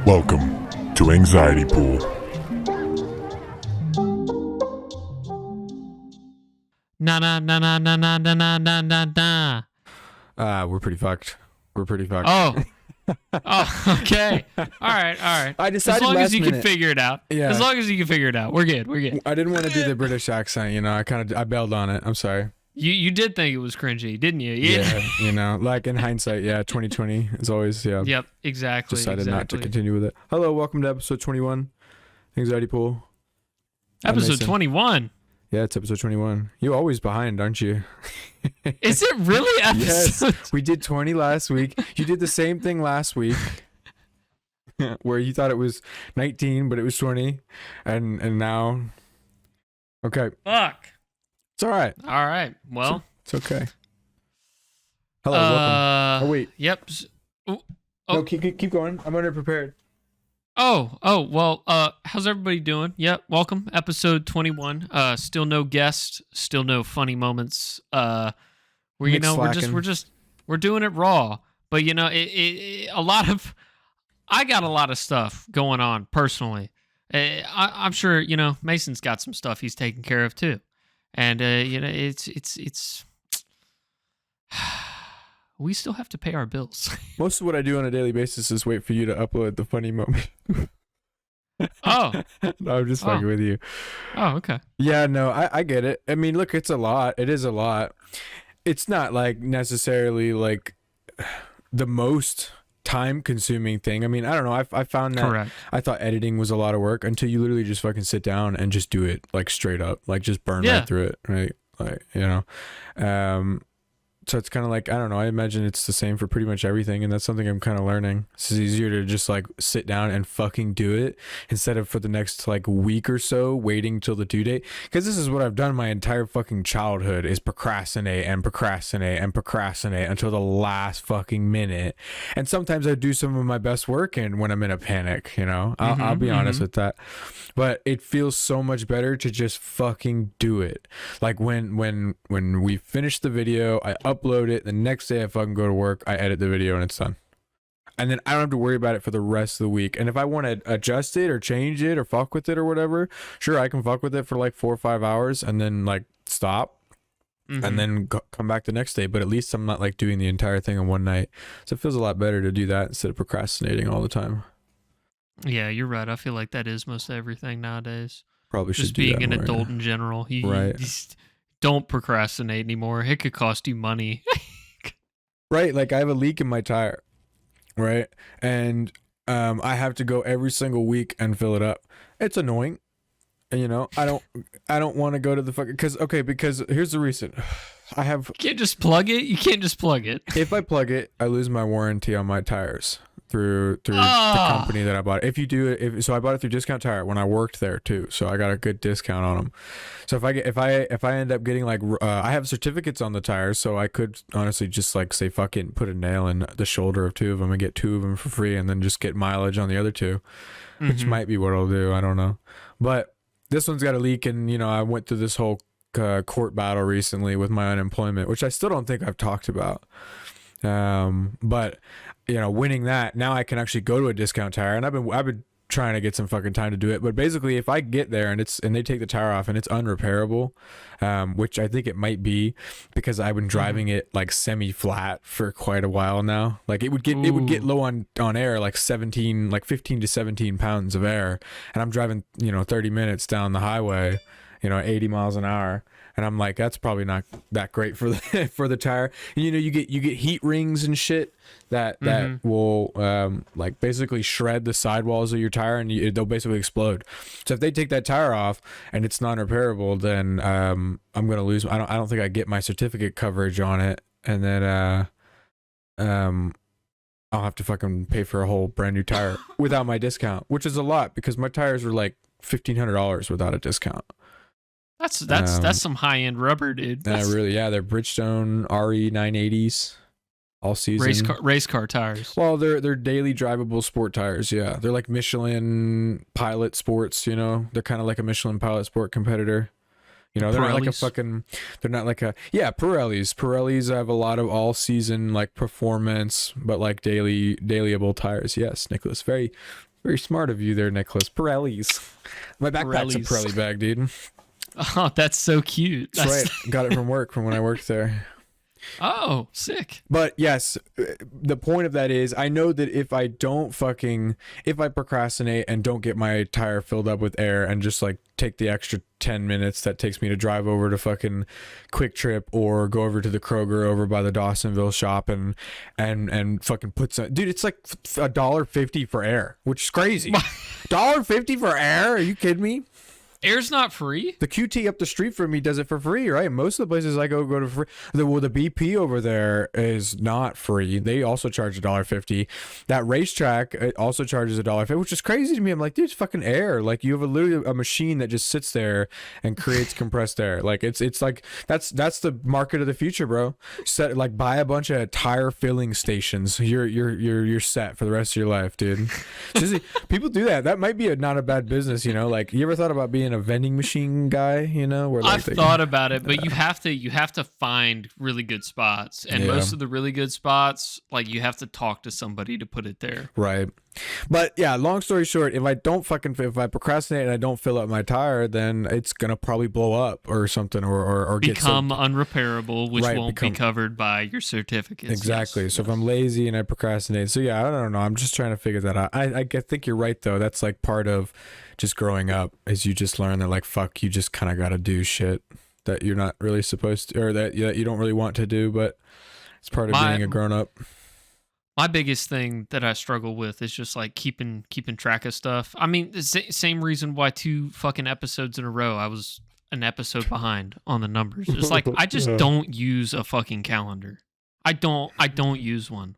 Welcome to Anxiety Pool. Na na na na na na na na na na na. We're pretty fucked. Oh. Oh, okay. All right. I decided as long as you minute. can figure it out. Yeah. As long as you can figure it out. We're good. I didn't want to do the British accent, you know. I bailed on it. I'm sorry. You did think it was cringy, didn't you? Yeah, you know, like in hindsight, 2020 is always, Yep, exactly. Decided not to continue with it. Hello, welcome to episode 21, Anxiety Pool. Episode 21? Yeah, it's episode 21. You're always behind, aren't you? Is it really episode? Yes, we did 20 last week. You did the same thing last week. Where you thought it was 19, but it was 20. And now... Okay. Fuck. It's all right. All right. Well. It's okay. Hello, welcome. Oh, wait. Yep. Oh. No, keep going. I'm underprepared. Well, how's everybody doing? Yep, welcome. Episode 21. Still no guests, still no funny moments. We're doing it raw. But you know, I got a lot of stuff going on personally. I'm sure, you know, Mason's got some stuff he's taking care of too. And you know, it's we still have to pay our bills. Most of what I do on a daily basis is wait for you to upload the funny moment. Oh. No, I'm just fucking with you. Oh, okay. Yeah, no, I get it. I mean, look, it's a lot. It is a lot. It's not like necessarily like the most time consuming thing. I mean, I don't know. I found that Correct. I thought editing was a lot of work until you literally just fucking sit down and just do it like straight up, like just burn right through it, right? Like, you know. So it's kind of like, I don't know, I imagine it's the same for pretty much everything, and that's something I'm kind of learning. It's easier to just like sit down and fucking do it instead of for the next like week or so waiting till the due date. Because this is what I've done my entire fucking childhood, is procrastinate until the last fucking minute. And sometimes I do some of my best work and when I'm in a panic, you know. I'll be honest with that. But it feels so much better to just fucking do it. Like when we finish the video, I upload it. The next day I fucking go to work, I edit the video, and it's done. And then I don't have to worry about it for the rest of the week. And if I want to adjust it or change it or fuck with it or whatever, sure, I can fuck with it for like 4 or 5 hours and then like stop and then come back the next day. But at least I'm not like doing the entire thing in one night. So it feels a lot better to do that instead of procrastinating all the time. Yeah, you're right. I feel like that is most everything nowadays. Probably should just do being that an more, adult yeah. in general. You Right. just don't procrastinate anymore. It could cost you money. Right, like I have a leak in my tire, right? And I have to go every single week and fill it up. It's annoying. And you know, I don't want to go to the fucking because here's the reason. You can't just plug it. You can't just plug it. If I plug it, I lose my warranty on my tires through the company that I bought it. If you do it, so I bought it through Discount Tire when I worked there too, so I got a good discount on them. So if I end up getting like I have certificates on the tires, so I could honestly just like say fuck it and put a nail in the shoulder of 2 of them and get 2 of them for free, and then just get mileage on the other 2, which might be what I'll do. I don't know, but this one's got a leak, and you know, I went through this whole court battle recently with my unemployment, which I still don't think I've talked about. But you know, winning that, now I can actually go to a Discount Tire, and I've been trying to get some fucking time to do it. But basically, if I get there and they take the tire off and it's unrepairable, which I think it might be, because I've been driving it like semi flat for quite a while now. Like it would get low on air, like 15 to 17 pounds of air, and I'm driving, you know, 30 minutes down the highway, you know, 80 miles an hour. And I'm like, that's probably not that great for the for the tire. And, you know, you get heat rings and shit that will like basically shred the sidewalls of your tire, and they'll basically explode. So if they take that tire off and it's non-repairable, then I'm gonna lose. I don't think I get my certificate coverage on it, and then I'll have to fucking pay for a whole brand new tire without my discount, which is a lot because my tires were like $1,500 without a discount. That's some high end rubber, dude. They're Bridgestone RE 980s, all season race car tires. Well, they're daily drivable sport tires. Yeah, they're like Michelin Pilot Sports. You know, they're kind of like a Michelin Pilot Sport competitor. You know, they're not like a fucking. They're not like a Pirellis. Pirellis have a lot of all season like performance, but like dailyable tires. Yes, Nicholas, very Very smart of you there, Nicholas. Pirellis. My backpack's a Pirellis. Pirelli bag, dude. Oh, that's so cute. That's right. Got it from work, from when I worked there. Oh, sick. But yes, the point of that is I know that if I procrastinate and don't get my tire filled up with air and just like take the extra 10 minutes that takes me to drive over to fucking Quick Trip or go over to the Kroger over by the Dawsonville shop and fucking put some, dude, it's like $1.50 for air, which is crazy. $1.50 for air? Are you kidding me? Air's not free. The QT up the street from me does it for free, right? Most of the places I go to free. The BP over there is not free. They also charge $1.50. That racetrack also charges $1.50, which is crazy to me. I'm like, dude, it's fucking air. Like you have literally a machine that just sits there and creates compressed air. Like it's like that's the market of the future, bro. Set like buy a bunch of tire filling stations. You're set for the rest of your life, dude. Just, people do that. That might be not a bad business, you know. Like you ever thought about being a vending machine guy, you know, where like I've thought about it, but you have to find really good spots, and most of the really good spots, like you have to talk to somebody to put it there. Right. But yeah, long story short, if I procrastinate and I don't fill up my tire, then it's gonna probably blow up or something, or become unrepairable, which won't be covered by your certificates. Exactly. Yes. So if I'm lazy and I procrastinate, so yeah, I don't know. I'm just trying to figure that out. I think you're right though. That's like part of just growing up, is you just learn that like fuck, you just kind of got to do shit that you're not really supposed to, or that you don't really want to do, but it's part of being a grown up. My biggest thing that I struggle with is just like keeping track of stuff. I mean, the same reason why 2 fucking episodes in a row I was an episode behind on the numbers. It's like I just don't use a fucking calendar. I don't use one.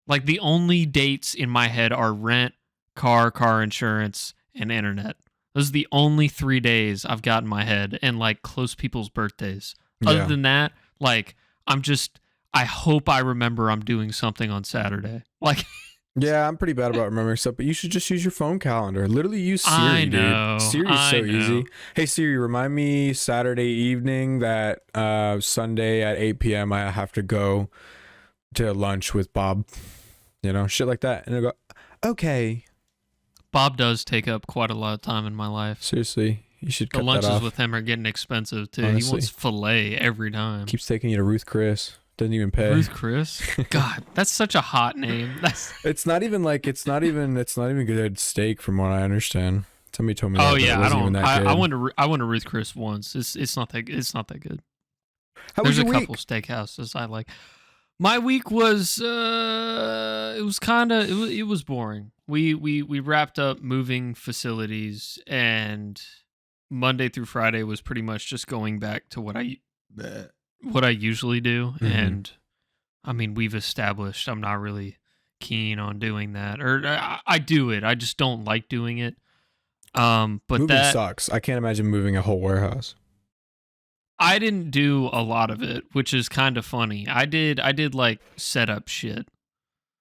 Like the only dates in my head are rent, car insurance, and internet. Those are the only 3 days I've got in my head, and like close people's birthdays. Other than that, like I hope I remember I'm doing something on Saturday. Like, yeah, I'm pretty bad about remembering stuff, but you should just use your phone calendar. Literally use Siri, dude. Siri's so easy. Hey Siri, remind me Saturday evening that Sunday at 8 p.m. I have to go to lunch with Bob. You know, shit like that. And I go, okay. Bob does take up quite a lot of time in my life. Seriously, you should cut the that off. The lunches with him are getting expensive too. Honestly. He wants filet every time. Keeps taking you to Ruth Chris. Doesn't even pay. Ruth Chris? God, that's such a hot name. It's not even good steak from what I understand. Somebody told me that. Oh yeah, I don't. I went to Ruth Chris once. It's not that good. There's a couple steakhouses I like. My week was it was boring. We wrapped up moving facilities, and Monday through Friday was pretty much just going back to what I usually do. Mm-hmm. And I mean, we've established I'm not really keen on doing that, or I do it. I just don't like doing it. But moving that sucks. I can't imagine moving a whole warehouse. I didn't do a lot of it, which is kind of funny. I did like setup shit.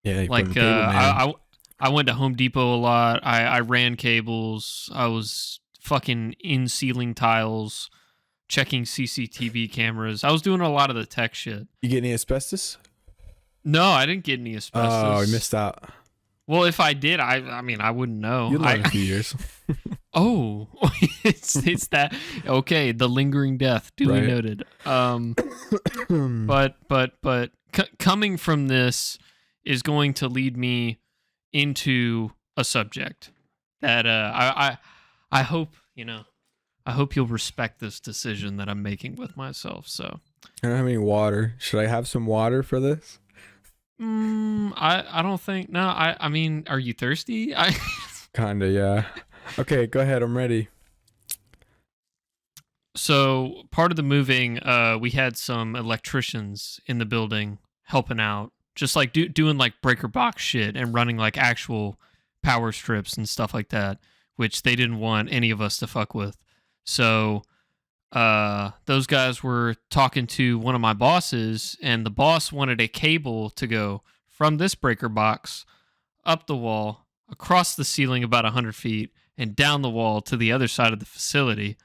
Yeah, like I went to Home Depot a lot. I ran cables. I was fucking in ceiling tiles, checking CCTV cameras. I was doing a lot of the tech shit. You get any asbestos? No, I didn't get any asbestos. Oh, you missed out. Well, if I did, I mean, I wouldn't know. You'd learn in a few years. Oh, it's that. Okay, the lingering death, duly noted. But coming from this is going to lead me into a subject that I hope you'll respect this decision that I'm making with myself. So I don't have any water. Should I have some water for this? I don't think. No, I mean, are you thirsty? Kinda, yeah. Okay, go ahead. I'm ready. So part of the moving, we had some electricians in the building helping out, just like doing like breaker box shit and running like actual power strips and stuff like that, which they didn't want any of us to fuck with. So those guys were talking to one of my bosses, and the boss wanted a cable to go from this breaker box up the wall, across the ceiling about 100 feet, and down the wall to the other side of the facility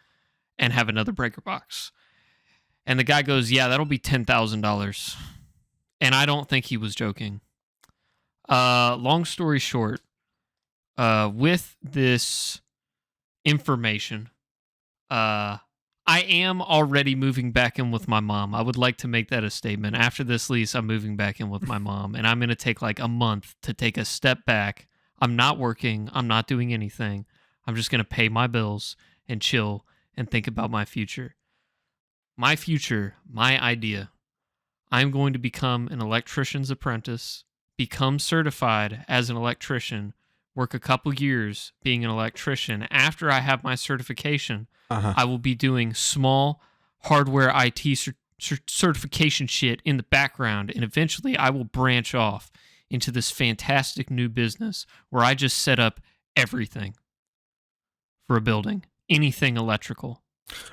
and have another breaker box. And the guy goes, yeah, that'll be $10,000. And I don't think he was joking. Long story short, with this information, I am already moving back in with my mom. I would like to make that a statement. After this lease, I'm moving back in with my mom, and I'm going to take like a month to take a step back. I'm not working. I'm not doing anything. I'm just going to pay my bills and chill and think about my future. My future, my idea. I'm going to become an electrician's apprentice, become certified as an electrician, work a couple years being an electrician. After I have my certification, I will be doing small hardware IT certification shit in the background, and eventually I will branch off into this fantastic new business where I just set up everything for a building, anything electrical,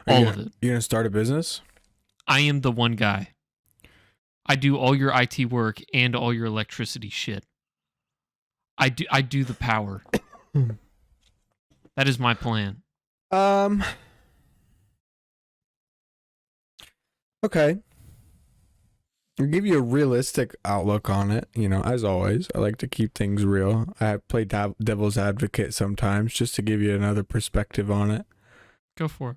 all of it. You're going to start a business? I am the one guy. I do all your IT work and all your electricity shit. I do the power. That is my plan. Okay. I'll give you a realistic outlook on it. You know, as always, I like to keep things real. I play devil's advocate sometimes just to give you another perspective on it. Go for it.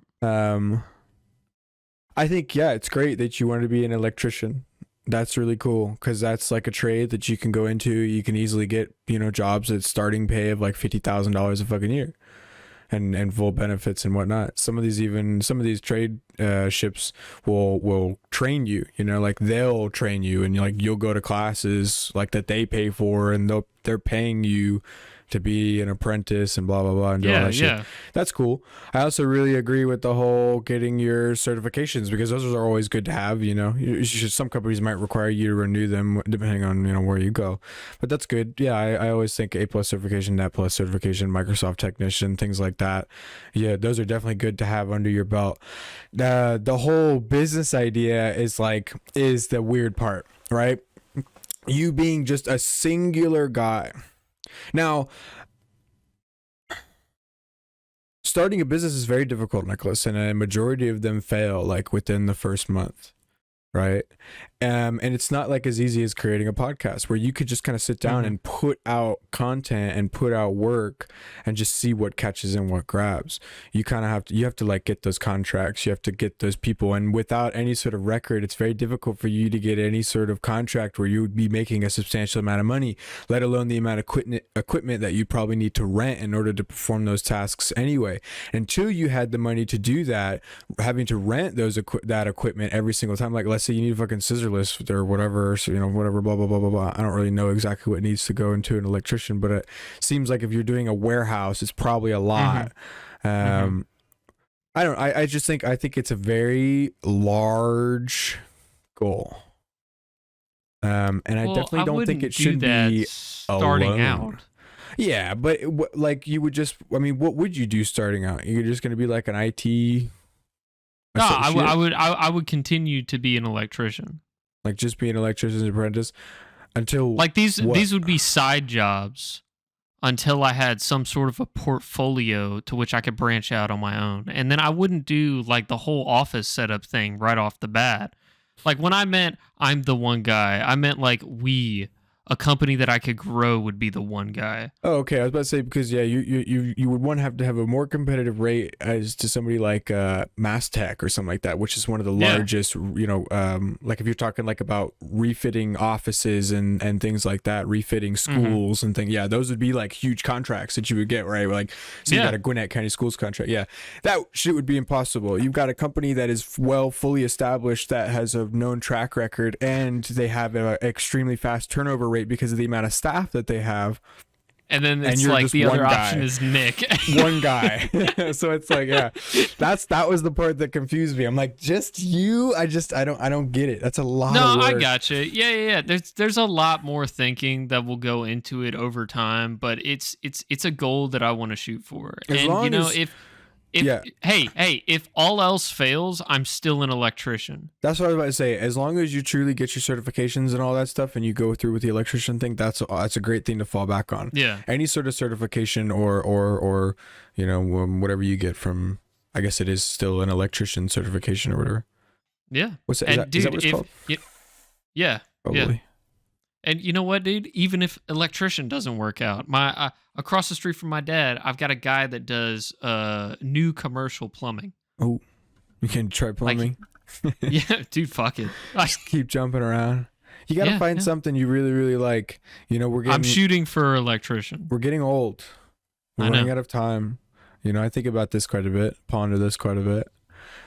I think, yeah, it's great that you want to be an electrician. That's really cool because that's like a trade that you can go into. You can easily get, jobs at starting pay of like $50,000 a fucking year. And full benefits and whatnot. Some of these trade ships will train you, like they'll train you, and you'll go to classes like that they pay for, and they're paying you to be an apprentice and blah blah blah and do all that shit. That's cool. I also really agree with the whole getting your certifications because those are always good to have. Some companies might require you to renew them depending on where you go, but that's good. Yeah, I always think A+ certification, Net+ certification, Microsoft technician, things like that. Yeah, those are definitely good to have under your belt. The whole business idea is the weird part, right? You being just a singular guy. Now, starting a business is very difficult, Nicholas, and a majority of them fail within the first month, right? And it's not as easy as creating a podcast where you could just kind of sit down and put out content and put out work and just see what catches and what grabs. You kind of have to get those contracts. You have to get those people, and without any sort of record, it's very difficult for you to get any sort of contract where you would be making a substantial amount of money, let alone the amount of equipment that you probably need to rent in order to perform those tasks anyway. Until you had the money to do that, having to rent that equipment every single time, let's say you need a fucking scissor list or whatever, whatever, blah blah blah blah blah. I don't really know exactly what needs to go into an electrician, but it seems like if you're doing a warehouse, it's probably a lot. I think it's a very large goal, and I definitely don't think it should be starting alone. out. Yeah, but you would just, what would you do starting out? You're just going to be like an IT. No, I would continue to be an electrician. Just be an electrician's apprentice until these would be side jobs until I had some sort of a portfolio to which I could branch out on my own. And then I wouldn't do the whole office setup thing right off the bat. When I meant I'm the one guy, I meant a company that I could grow would be the one guy. Oh, okay. I was about to say, because you would have to have a more competitive rate as to somebody like Mass Tech or something like that, which is one of the largest, if you're talking about refitting offices and things like that, refitting schools and things. Yeah, those would be huge contracts that you would get, right? You got a Gwinnett County Schools contract. Yeah, that shit would be impossible. You've got a company that is fully established, that has a known track record, and they have an extremely fast turnover rate because of the amount of staff that they have. And then it's the other option is Nick. One guy. So it's that was the part that confused me. I'm just you? I don't get it. That's a lot of work. I gotcha. Yeah. There's a lot more thinking that will go into it over time, but it's a goal that I want to shoot for. If all else fails, I'm still an electrician. That's what I was about to say. As long as you truly get your certifications and all that stuff, and you go through with the electrician thing, that's a great thing to fall back on. Yeah. Any sort of certification or whatever you get from, I guess it is still an electrician certification or whatever. Yeah. What's that? Is that what it's called? Yeah. Probably. And you know what, dude? Even if electrician doesn't work out, my across the street from my dad, I've got a guy that does new commercial plumbing. Oh, you can try plumbing. Yeah, dude, fuck it. Just keep jumping around. You got to find something you really, really like. I'm shooting for electrician. We're getting old. We're running out of time. I think about this quite a bit, ponder this quite a bit.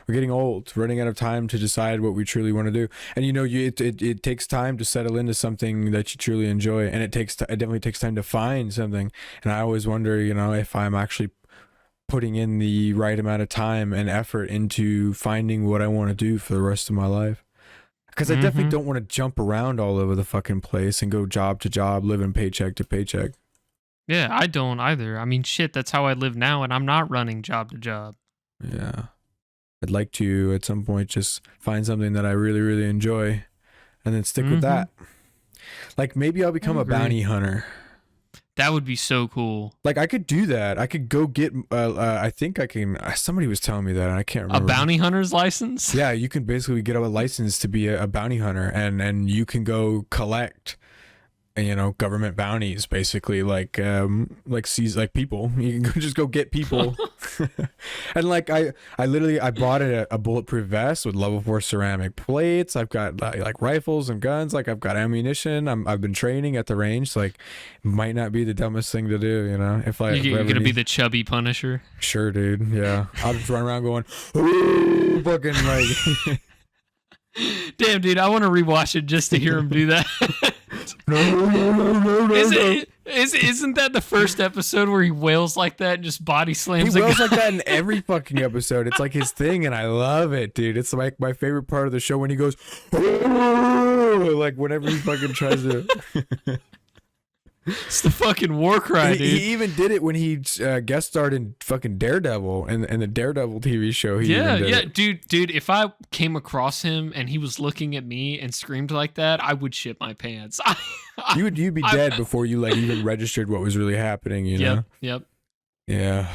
We're getting old, running out of time to decide what we truly want to do. And it takes time to settle into something that you truly enjoy, and it definitely takes time to find something. And I always wonder, if I'm actually putting in the right amount of time and effort into finding what I want to do for the rest of my life. Because I definitely don't want to jump around all over the fucking place and go job to job, living paycheck to paycheck. Yeah, I don't either. I mean, shit, that's how I live now, and I'm not running job to job. Yeah. I'd like to, at some point, just find something that I really, really enjoy and then stick with that. Like, maybe I'll become a bounty hunter. That would be so cool. Like, I could do that. I could go get, I think I can, somebody was telling me that, and I can't remember. A bounty hunter's license? Yeah, you can basically get a license to be a bounty hunter, and you can go collect, government bounties, basically, like seize, like people. You can just go get people. And like, I literally, I bought a bulletproof vest with level 4 ceramic plates. I've got like rifles and guns. Like, I've got ammunition. I've been training at the range. Like, might not be the dumbest thing to do, if you're gonna be the chubby Punisher. Sure, dude. Yeah, I'll just run around going, ooh, fucking like. Damn, dude, I want to rewatch it just to hear him do that. No. Isn't that the first episode where he wails like that and just body slams? He wails like that in every fucking episode. It's like his thing, and I love it, dude. It's like my favorite part of the show when he goes, like whenever he fucking tries to. It's the fucking war cry, dude. He even did it when he guest starred in fucking Daredevil and the Daredevil TV show. Dude. If I came across him and he was looking at me and screamed like that, I would shit my pants. You'd be dead before you like even registered what was really happening. Yep. Yeah.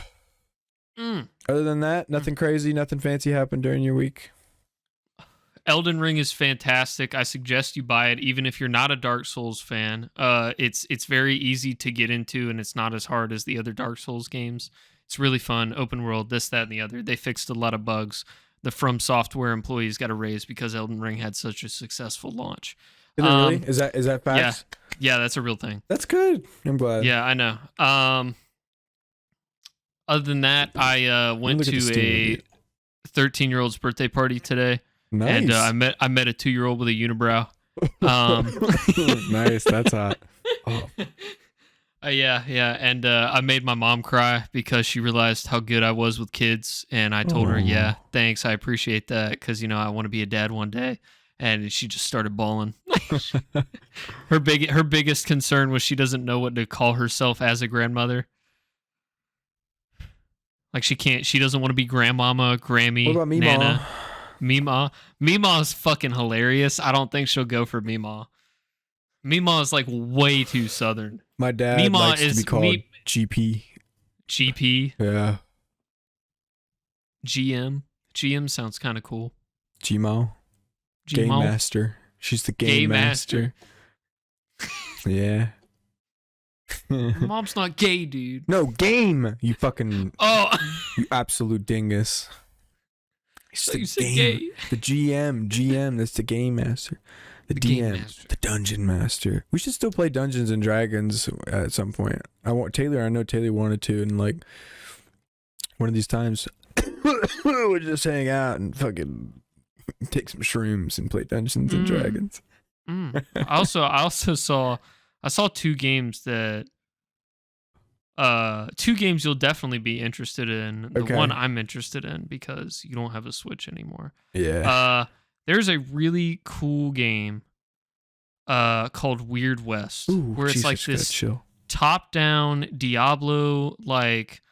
Other than that, nothing crazy, nothing fancy happened during your week. Elden Ring is fantastic. I suggest you buy it, even if you're not a Dark Souls fan. It's very easy to get into, and it's not as hard as the other Dark Souls games. It's really fun, open world, this, that, and the other. They fixed a lot of bugs. The From Software employees got a raise because Elden Ring had such a successful launch. Is it really? Is that facts? Yeah, that's a real thing. That's good. I'm glad. Yeah, I know. Other than that, I went to a 13-year-old's birthday party today. Nice. And I met a 2-year-old with a unibrow. Nice, that's hot. Oh. Yeah, and I made my mom cry because she realized how good I was with kids, and I told her, yeah, thanks, I appreciate that, because I want to be a dad one day, and she just started bawling. Her biggest concern was she doesn't know what to call herself as a grandmother. Like she doesn't want to be grandmama, Grammy, what about Nana. Meemaw. Meemaw is fucking hilarious. I don't think she'll go for Meemaw. Meemaw is like way too southern. My dad Meemaw likes to be called GP. GP? Yeah. GM? GM sounds kind of cool. Gmo? Game Master. She's the Game Master. Yeah. Mom's not gay, dude. No, game, you fucking... Oh! You absolute dingus. So you said gay. The GM, that's the Game Master. The DM, the Dungeon Master. We should still play Dungeons and Dragons at some point. I know Taylor wanted to, and like one of these times we'll just hang out and fucking take some shrooms and play Dungeons and Dragons. I also saw two games that two games you'll definitely be interested in. The one I'm interested in because you don't have a Switch anymore. Yeah. There's a really cool game called Weird West. Ooh, where it's like this top-down Diablo, like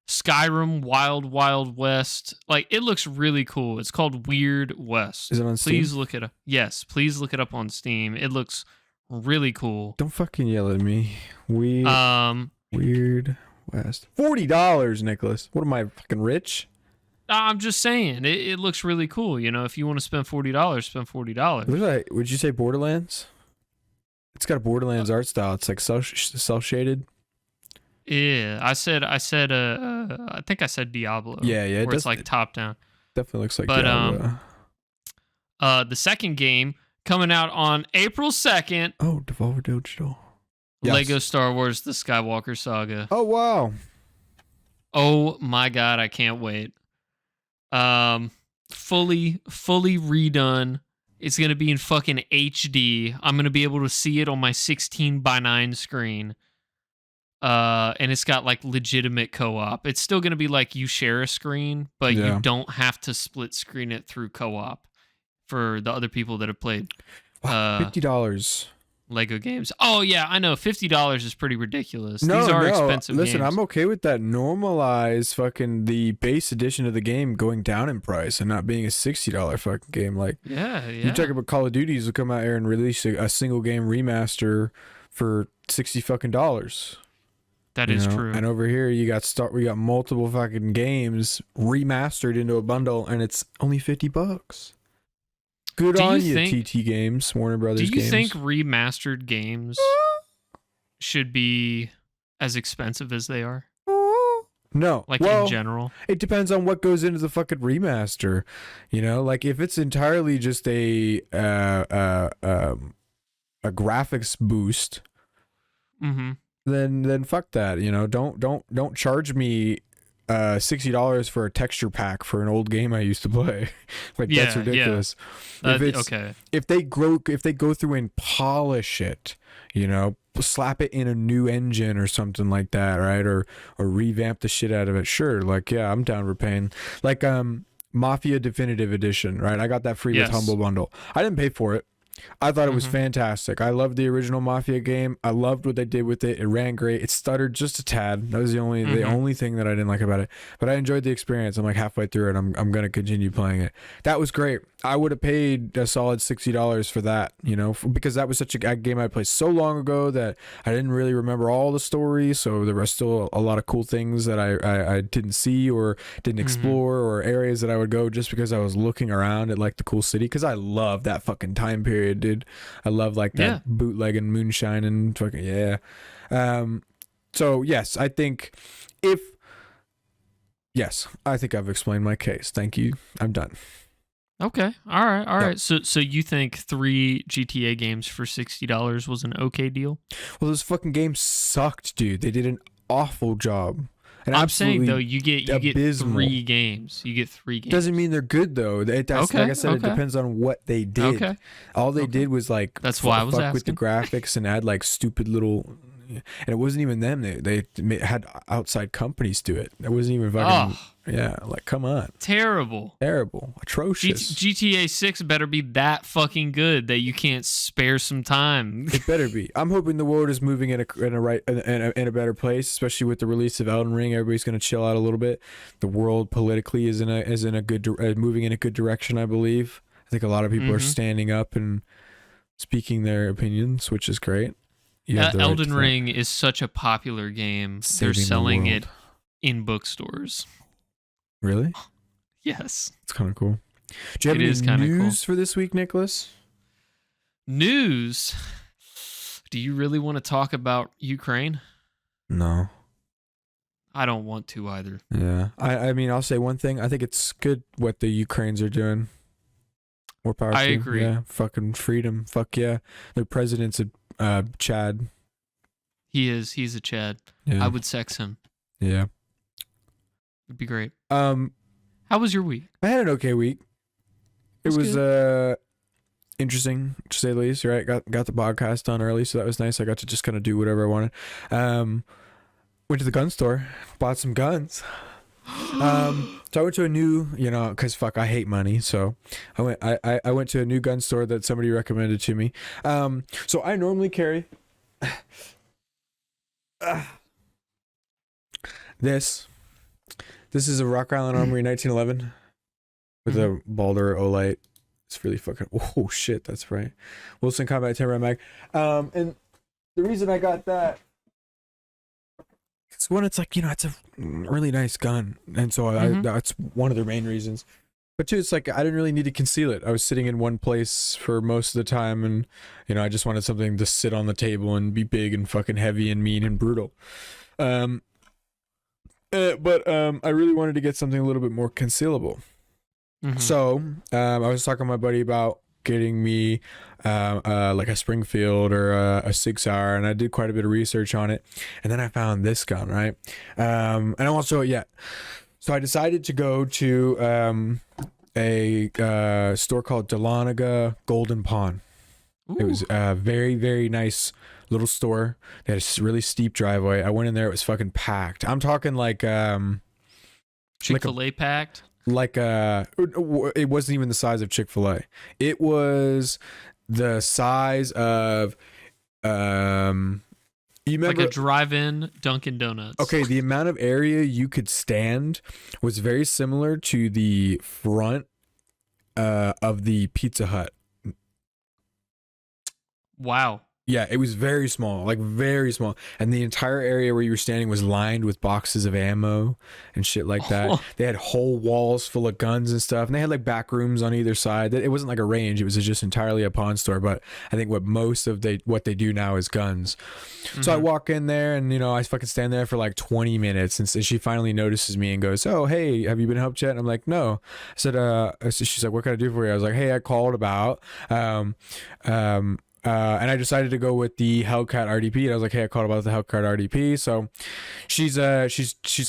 Skyrim, Wild West. Like, it looks really cool. It's called Weird West. Is it on Steam? Please look it up. Yes, please look it up on Steam. It looks really cool. Don't fucking yell at me. Weird West. $40, Nicholas. What am I, fucking rich? I'm just saying, it looks really cool. If you want to spend $40, spend $40. Would you say Borderlands? It's got a Borderlands art style. It's like cell shaded. Yeah, I think I said Diablo. Yeah, where it's like top down. Definitely looks like But Diablo. The second game coming out on April 2nd. Oh, Devolver Digital. Yes. Lego Star Wars: The Skywalker Saga. Oh wow. Oh my god, I can't wait. Fully redone. It's gonna be in fucking HD. I'm gonna be able to see it on my 16:9 screen. And it's got like legitimate co-op. It's still gonna be like you share a screen, but you don't have to split screen it through co-op for the other people that have played $50 Lego games. Oh yeah, I know. $50 is pretty ridiculous. These are expensive Listen, games. I'm okay with that. Normalize fucking the base edition of the game going down in price and not being a $60 fucking game. Like, yeah. You talk about Call of Duties will come out here and release a single game remaster for $60 fucking dollars. That is true. And over here we got multiple fucking games remastered into a bundle, and it's only $50. Good on you, TT Games, Warner Brothers Games. Do you think remastered games should be as expensive as they are? No. Like, in general? It depends on what goes into the fucking remaster. You know, like if it's entirely just a graphics boost, then fuck that. You know, don't charge me $60 for a texture pack for an old game I used to play. Like, that's ridiculous. If they go through and polish it, you know, slap it in a new engine or something like that, right? Or revamp the shit out of it. Sure, like, yeah, I'm down for paying. Like Mafia Definitive Edition, right? I got that free with Humble Bundle. I didn't pay for it. I thought it was fantastic. I loved the original Mafia game. I loved what they did with it. It ran great. It stuttered just a tad. That was the only thing that I didn't like about it. But I enjoyed the experience. I'm like halfway through it. I'm going to continue playing it. That was great. I would have paid a solid $60 for that, you know, because that was such a game I played so long ago that I didn't really remember all the stories. So there were still a lot of cool things that I didn't see or didn't explore, or areas that I would go just because I was looking around at like the cool city. Because I love that fucking time period, dude. I love like that bootleg and moonshine and fucking so yes, I think I've explained my case. Thank you. I'm done. Okay. All right. So you think 3 GTA games for $60 was an okay deal? Well, those fucking games sucked, dude. They did an awful job. I'm saying though, you get 3 games. You get 3 games. Doesn't mean they're good though. Like I said, it depends on what they did. Okay. All they did was like that's why I was asking. With the graphics and add like stupid little. And it wasn't even them. They had outside companies do it. It wasn't even fucking. Like, come on. Terrible, atrocious. GTA 6 better be that fucking good that you can't spare some time. It better be. I'm hoping the world is moving in a better place, especially with the release of Elden Ring. Everybody's gonna chill out a little bit. The world politically is moving in a good direction. I believe. I think a lot of people are standing up and speaking their opinions, which is great. Elden Ring is such a popular game. They're selling it in bookstores. Really? Yes. It's kind of cool. Do you have any news for this week, Nicholas? News? Do you really want to talk about Ukraine? No. I don't want to either. Yeah. I mean, I'll say one thing. I think it's good what the Ukrainians are doing. More power to them. I agree. Yeah. Fucking freedom. Fuck yeah. Their president's a Chad. He is. He's a Chad. Yeah. I would sex him. Yeah. It'd be great. How was your week? I had an okay week. It was interesting, to say the least. Right, got the podcast done early, so that was nice. I got to just kind of do whatever I wanted. Went to the gun store, bought some guns. So I went to a new, because fuck, I hate money. So I went to a new gun store that somebody recommended to me. So I normally carry this. This is a Rock Island Armory 1911 with a Balder Olight. It's really fucking, oh shit, that's right. Wilson Combat 10 round mag. And the reason I got that, it's one, it's like, it's a really nice gun. And so that's one of the main reasons. But two, it's like I didn't really need to conceal it. I was sitting in one place for most of the time, and I just wanted something to sit on the table and be big and fucking heavy and mean and brutal. But I really wanted to get something a little bit more concealable. Mm-hmm. So I was talking to my buddy about getting me like a Springfield or a Sig Sauer, and I did quite a bit of research on it, and then I found this gun, right? And I won't show it yet. So I decided to go to a store called Dahlonega Golden Pawn. Ooh. It was a very, very nice little store. They had a really steep driveway. I went in there, it was fucking packed. I'm talking like Chick-fil-A packed? It wasn't even the size of Chick-fil-A. It was the size of you remember, like a drive-in Dunkin' Donuts. Okay, the amount of area you could stand was very similar to the front of the Pizza Hut. Wow. Yeah, it was very small, like very small. And the entire area where you were standing was lined with boxes of ammo and shit like that. Oh. They had whole walls full of guns and stuff. And they had like back rooms on either side. It wasn't like a range. It was just entirely a pawn store. But I think what they do now is guns. Mm-hmm. So I walk in there and, I fucking stand there for like 20 minutes. And so she finally notices me and goes, "Oh, hey, have you been helped yet?" And I'm like, "No." I said, she's like, "What can I do for you?" I was like, "Hey, I called about, and I decided to go with the Hellcat RDP. And I was like, "Hey, I called about the Hellcat RDP." So she's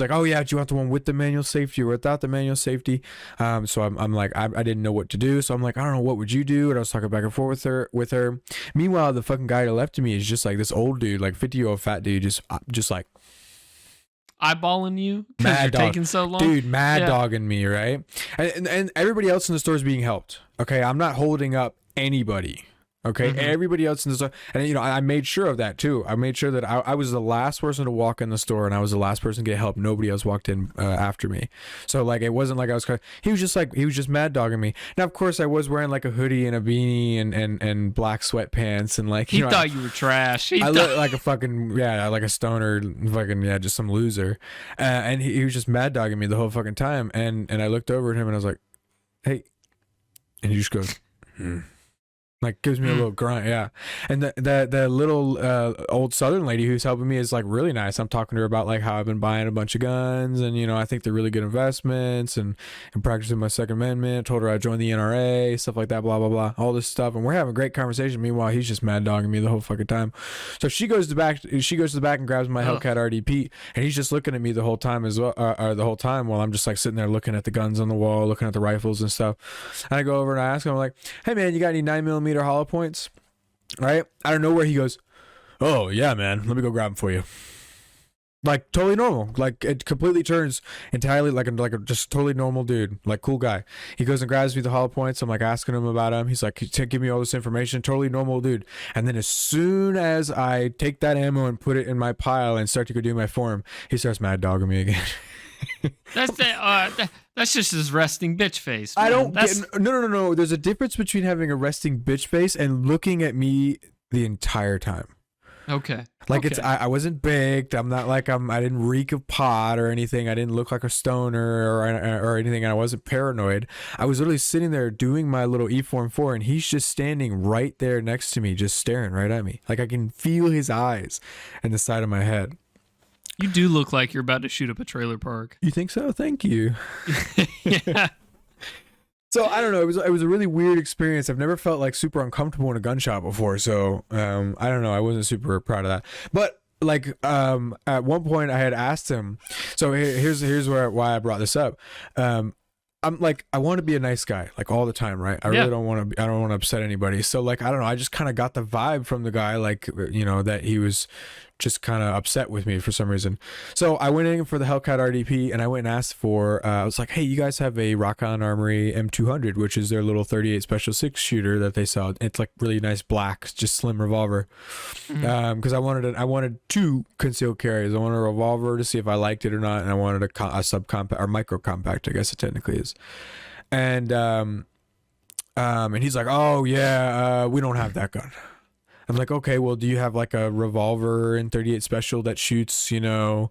like, "Oh yeah, do you want the one with the manual safety or without the manual safety?" So I'm like, I didn't know what to do. So I'm like, "I don't know, what would you do?" And I was talking back and forth with her. Meanwhile, the fucking guy to the left of me is just like this old dude, like 50-year-old fat dude, just like eyeballing you because you're taking so long, dude. Dogging me, right? And everybody else in the store is being helped. Okay, I'm not holding up anybody. Okay, mm-hmm. Everybody else in the store, and I made sure of that too. I made sure that I was the last person to walk in the store, and I was the last person to get help. Nobody else walked in after me, so like it wasn't like I was. He was just mad dogging me. Now, of course, I was wearing like a hoodie and a beanie and black sweatpants, and like he thought you were trash. I looked like a fucking like a stoner, fucking just some loser, and he was just mad dogging me the whole fucking time. And I looked over at him and I was like, "Hey," and he just goes, "Hmm." Like gives me a little grunt, yeah. And the little old Southern lady who's helping me is like really nice. I'm talking to her about like how I've been buying a bunch of guns, and I think they're really good investments, and practicing my Second Amendment. Told her I joined the NRA, stuff like that, blah blah blah, all this stuff, and we're having a great conversation. Meanwhile, he's just mad dogging me the whole fucking time. So she goes to the back and grabs my Hellcat RDP, and he's just looking at me the whole time as well, the whole time while I'm just like sitting there looking at the guns on the wall, looking at the rifles and stuff. And I go over and I ask him, I'm like, "Hey man, you got any 9mm hollow points?" Right? I don't know where he goes, "Oh yeah, man, let me go grab them for you." Like totally normal. Like it completely turns entirely like a just totally normal dude, like cool guy. He goes and grabs me the hollow points. I'm like asking him about him. He's like, "Give me all this information." Totally normal dude. And then as soon as I take that ammo and put it in my pile and start to go do my form, he starts mad dogging me again. That's just his resting bitch face, man. I don't no. There's a difference between having a resting bitch face and looking at me the entire time. Okay. Like okay. I wasn't baked. I'm not like I didn't reek of pot or anything. I didn't look like a stoner or anything. And I wasn't paranoid. I was literally sitting there doing my little E-Form 4, and he's just standing right there next to me, just staring right at me. Like I can feel his eyes and the side of my head. You do look like you're about to shoot up a trailer park. You think so? Thank you. Yeah. So I don't know. It was a really weird experience. I've never felt like super uncomfortable in a gun shop before. So I don't know. I wasn't super proud of that. But like at one point I had asked him. So here's why I brought this up. I'm like, I want to be a nice guy like all the time, right? I really don't want to upset anybody. So like I don't know. I just kind of got the vibe from the guy, like that he was just kind of upset with me for some reason. So I went in for the Hellcat RDP, and I went and asked for, I was like, "Hey, you guys have a Rock On Armory M200, which is their little 38 Special 6 shooter that they sell. It's like really nice black, just slim revolver." Because I wanted two concealed carries. I wanted a revolver to see if I liked it or not, and I wanted a subcompact or micro compact, I guess it technically is. And he's like, "Oh yeah, we don't have that gun." I'm like, "Okay, well, do you have like a revolver in 38 Special that shoots, or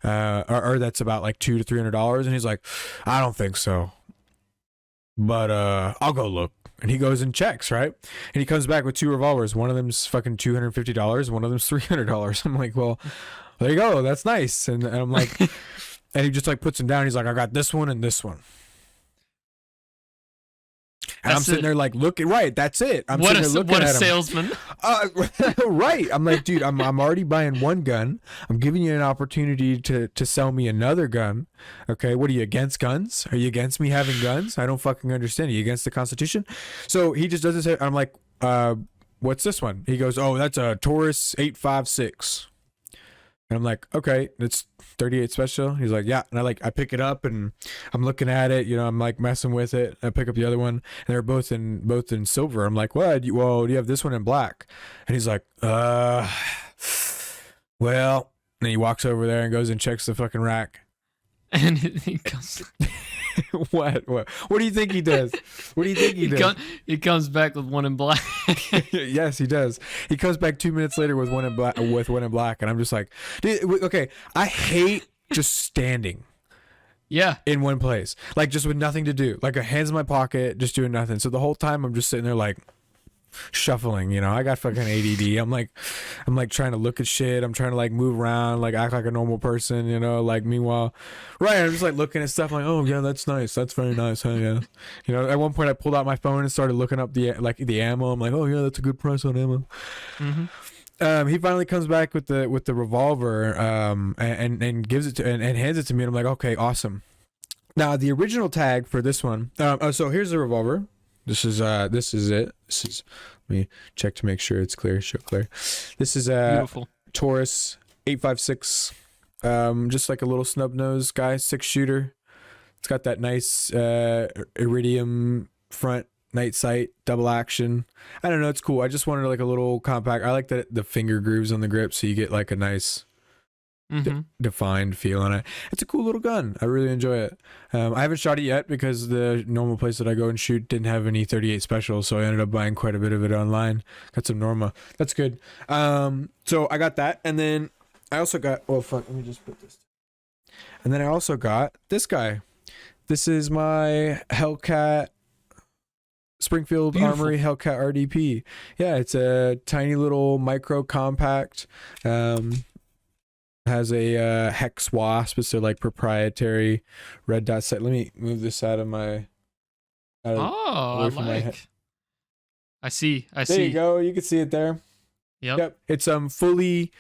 that's about like $200 to $300?" And he's like, "I don't think so." but I'll go look. And he goes and checks, right? And he comes back with 2 revolvers. One of them's fucking $250. One of them's $300. I'm like, well, there you go. That's nice. And I'm like, and he just like puts them down. He's like, I got this one and this one. And I'm sitting there like, looking, right, that's it. I'm sitting there looking at him. What a salesman. Right. I'm like, dude, I'm already buying one gun. I'm giving you an opportunity to sell me another gun. Okay, what are you, against guns? Are you against me having guns? I don't fucking understand. Are you against the Constitution? So he just doesn't say, I'm like, what's this one? He goes, oh, that's a Taurus 856. And I'm like, okay, it's 38 special. He's like, yeah. And I pick it up and I'm looking at it, you know, I'm like messing with it. I pick up the other one and they're both in silver. I'm like, what? Well, do you have this one in black? And he's like, well, and he walks over there and goes and checks the fucking rack. And he comes. What do you think he does? What do you think he does? He comes back with one in black. Yes, he does. He comes back 2 minutes later with one in black. And I'm just like, dude, okay, I hate just standing. Yeah. In one place, like just with nothing to do, like a hands in my pocket, just doing nothing. So the whole time I'm just sitting there like shuffling, you know. I got fucking ADD. I'm like trying to look at shit. I'm trying to like move around, like act like a normal person, you know. Like meanwhile, right, I'm just like looking at stuff like, oh yeah, that's nice, that's very nice, huh? Yeah, you know. At one point I pulled out my phone and started looking up the ammo. I'm like, oh yeah, that's a good price on ammo. Mm-hmm. He finally comes back with the revolver and gives it to and hands it to me, and I'm like, okay, awesome. Now the original tag for this one, so here's the revolver. This is it. This is, let me check to make sure it's clear. Show clear. This is a beautiful Taurus 856. Just like a little snub nose guy, 6-shooter. It's got that nice iridium front night sight, double action. I don't know, it's cool. I just wanted like a little compact. I like the finger grooves on the grip, so you get like a nice defined feel on it. It's a cool little gun. I really enjoy it. I haven't shot it yet because the normal place that I go and shoot didn't have any 38 specials, so I ended up buying quite a bit of it online. Got some Norma. That's good. So I got that, and then I also got, oh fuck, let me just put this. And then I also got this guy. This is my Hellcat Springfield Beautiful. Armory Hellcat RDP. Yeah, it's a tiny little micro compact. Has a hex wasp. It's their like proprietary red dot sight. Let me move this out of my. I like. I see. There you go. You can see it there. Yep. It's fully.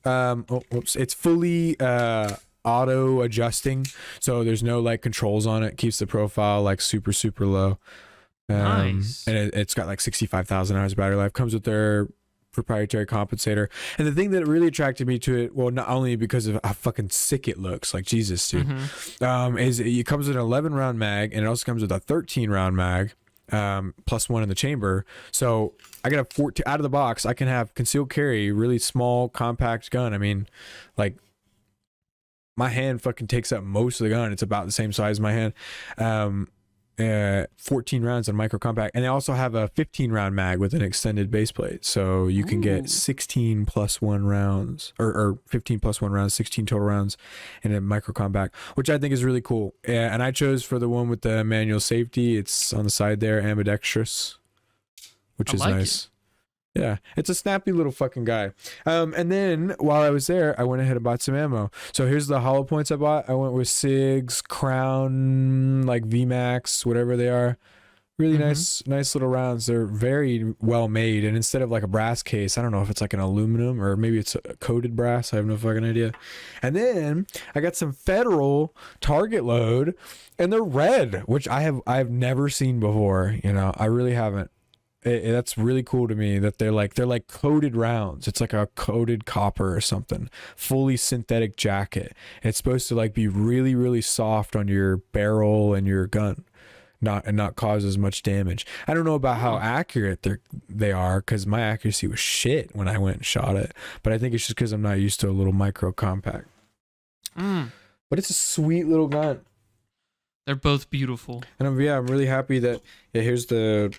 It's fully auto adjusting, so there's no like controls on it. Keeps the profile like super low. Nice. And it's got like 65,000 hours of battery life. Comes with their proprietary compensator, and the thing that really attracted me to it, well, not only because of how fucking sick it looks, like Jesus, dude, is it comes with an 11 round mag, and it also comes with a 13 round mag, plus one in the chamber. So I got a 14 out of the box. I can have concealed carry, really small, compact gun. I mean, like my hand fucking takes up most of the gun. It's about the same size as my hand. 14 rounds on micro compact, and they also have a 15 round mag with an extended base plate, so you can get 16 plus 1 rounds or 15 plus 1 rounds, 16 total rounds in a micro compact, which I think is really cool. And I chose for the one with the manual safety. It's on the side there, ambidextrous, which is like nice. Yeah, it's a snappy little fucking guy. And then while I was there, I went ahead and bought some ammo. So here's the hollow points I bought. I went with SIGs, Crown, like VMAX, whatever they are. Really nice little rounds. They're very well made. And instead of like a brass case, I don't know if it's like an aluminum or maybe it's a coated brass. I have no fucking idea. And then I got some Federal target load, and they're red, which I've never seen before. You know, I really haven't. That's really cool to me that they're like coated rounds. It's like a coated copper or something, fully synthetic jacket. It's supposed to like be really soft on your barrel and your gun, not cause as much damage. I don't know about how accurate they are, because my accuracy was shit when I went and shot it, but I think it's just because I'm not used to a little micro compact. But it's a sweet little gun. They're both beautiful, and I'm really happy that here's the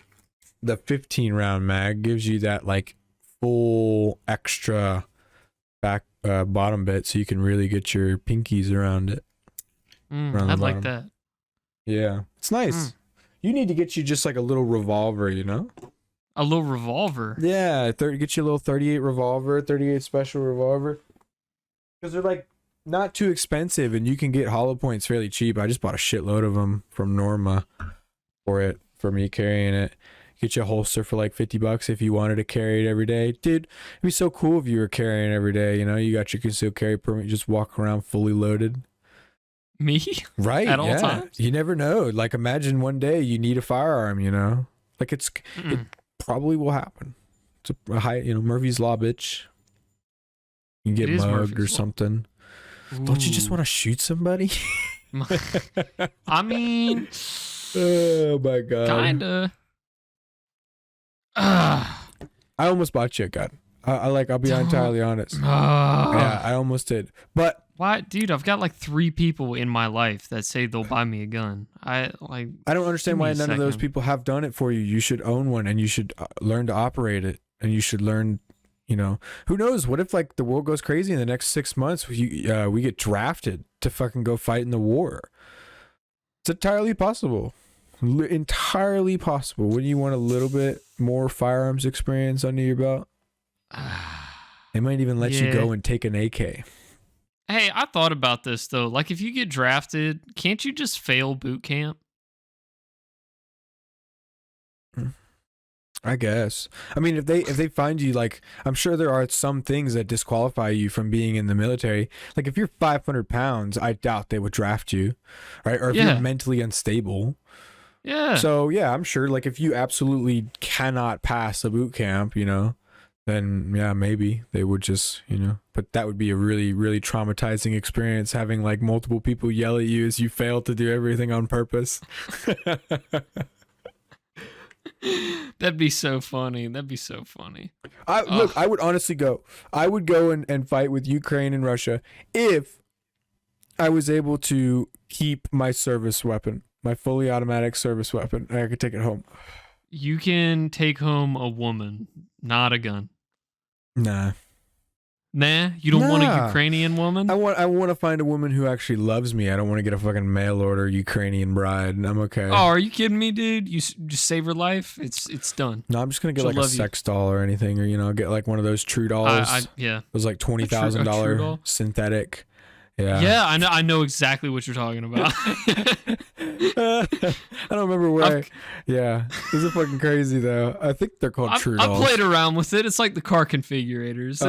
15 round mag. Gives you that like full extra back bottom bit, so you can really get your pinkies around it. I like that. Yeah, it's nice. You need to get you just like a little revolver, you know? A little revolver. Yeah, get you a little 38 revolver, 38 special revolver. Because they're like not too expensive and you can get hollow points fairly cheap. I just bought a shitload of them from Norma for me carrying it. Get you a holster for like $50 if you wanted to carry it every day. Dude, it'd be so cool if you were carrying it every day, you know? You got your concealed carry permit, you just walk around fully loaded. Me? Right, At all times? You never know. Like imagine one day you need a firearm, you know? Like it probably will happen. It's a high, you know, Murphy's Law, bitch. You get mugged or something. Don't you just want to shoot somebody? I mean, oh my god. Kinda. I almost bought you a gun. I'll be entirely honest. Yeah, I almost did. But why, dude? I've got like 3 people in my life that say they'll buy me a gun. I don't understand why none of those people have done it for you. You should own one, and you should learn to operate it, and you should learn. You know, who knows? What if like the world goes crazy in the next 6 months? We get drafted to fucking go fight in the war. It's entirely possible. Entirely possible. Wouldn't you want a little bit more firearms experience under your belt? They might even let you go and take an AK. Hey, I thought about this though. Like, if you get drafted, can't you just fail boot camp? I guess. I mean, if they find you, like, I'm sure there are some things that disqualify you from being in the military. Like, if you're 500 pounds, I doubt they would draft you, right? Or if you're mentally unstable. Yeah. So yeah, I'm sure. Like, if you absolutely cannot pass a boot camp, you know, then yeah, maybe they would just, you know. But that would be a really, really traumatizing experience, having like multiple people yell at you as you fail to do everything on purpose. That'd be so funny. Look, I would honestly go. I would go and fight with Ukraine and Russia if I was able to keep my service weapon, my fully automatic service weapon, and I could take it home. You can take home a woman, not a gun. Nah, you don't want a Ukrainian woman? I want to find a woman who actually loves me. I don't want to get a fucking mail order Ukrainian bride. I'm okay. Oh, are you kidding me, dude? You just save her life. It's done. No, I'm just gonna get like a sex doll or anything, or you know, get like one of those true dolls. Yeah. It was like $20,000 synthetic. Yeah. Yeah, I know exactly what you're talking about. I don't remember where. Yeah, this is fucking crazy though. I think they're called true dolls. I played around with it. It's like the car configurators.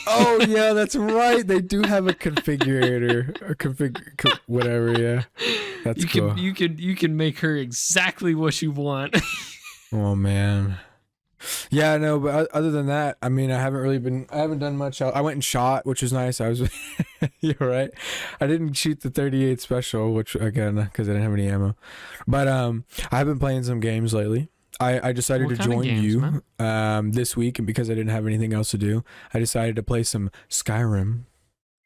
Oh yeah, that's right. They do have a configurator or whatever. Yeah, that's cool. You can make her exactly what you want. Oh man. Yeah, no, but other than that, I mean, I haven't done much else. I went and shot, which was nice. You're right. I didn't shoot the 38 special, which again, because I didn't have any ammo. But I have been playing some games lately. I decided to join you this week, and because I didn't have anything else to do, I decided to play some Skyrim.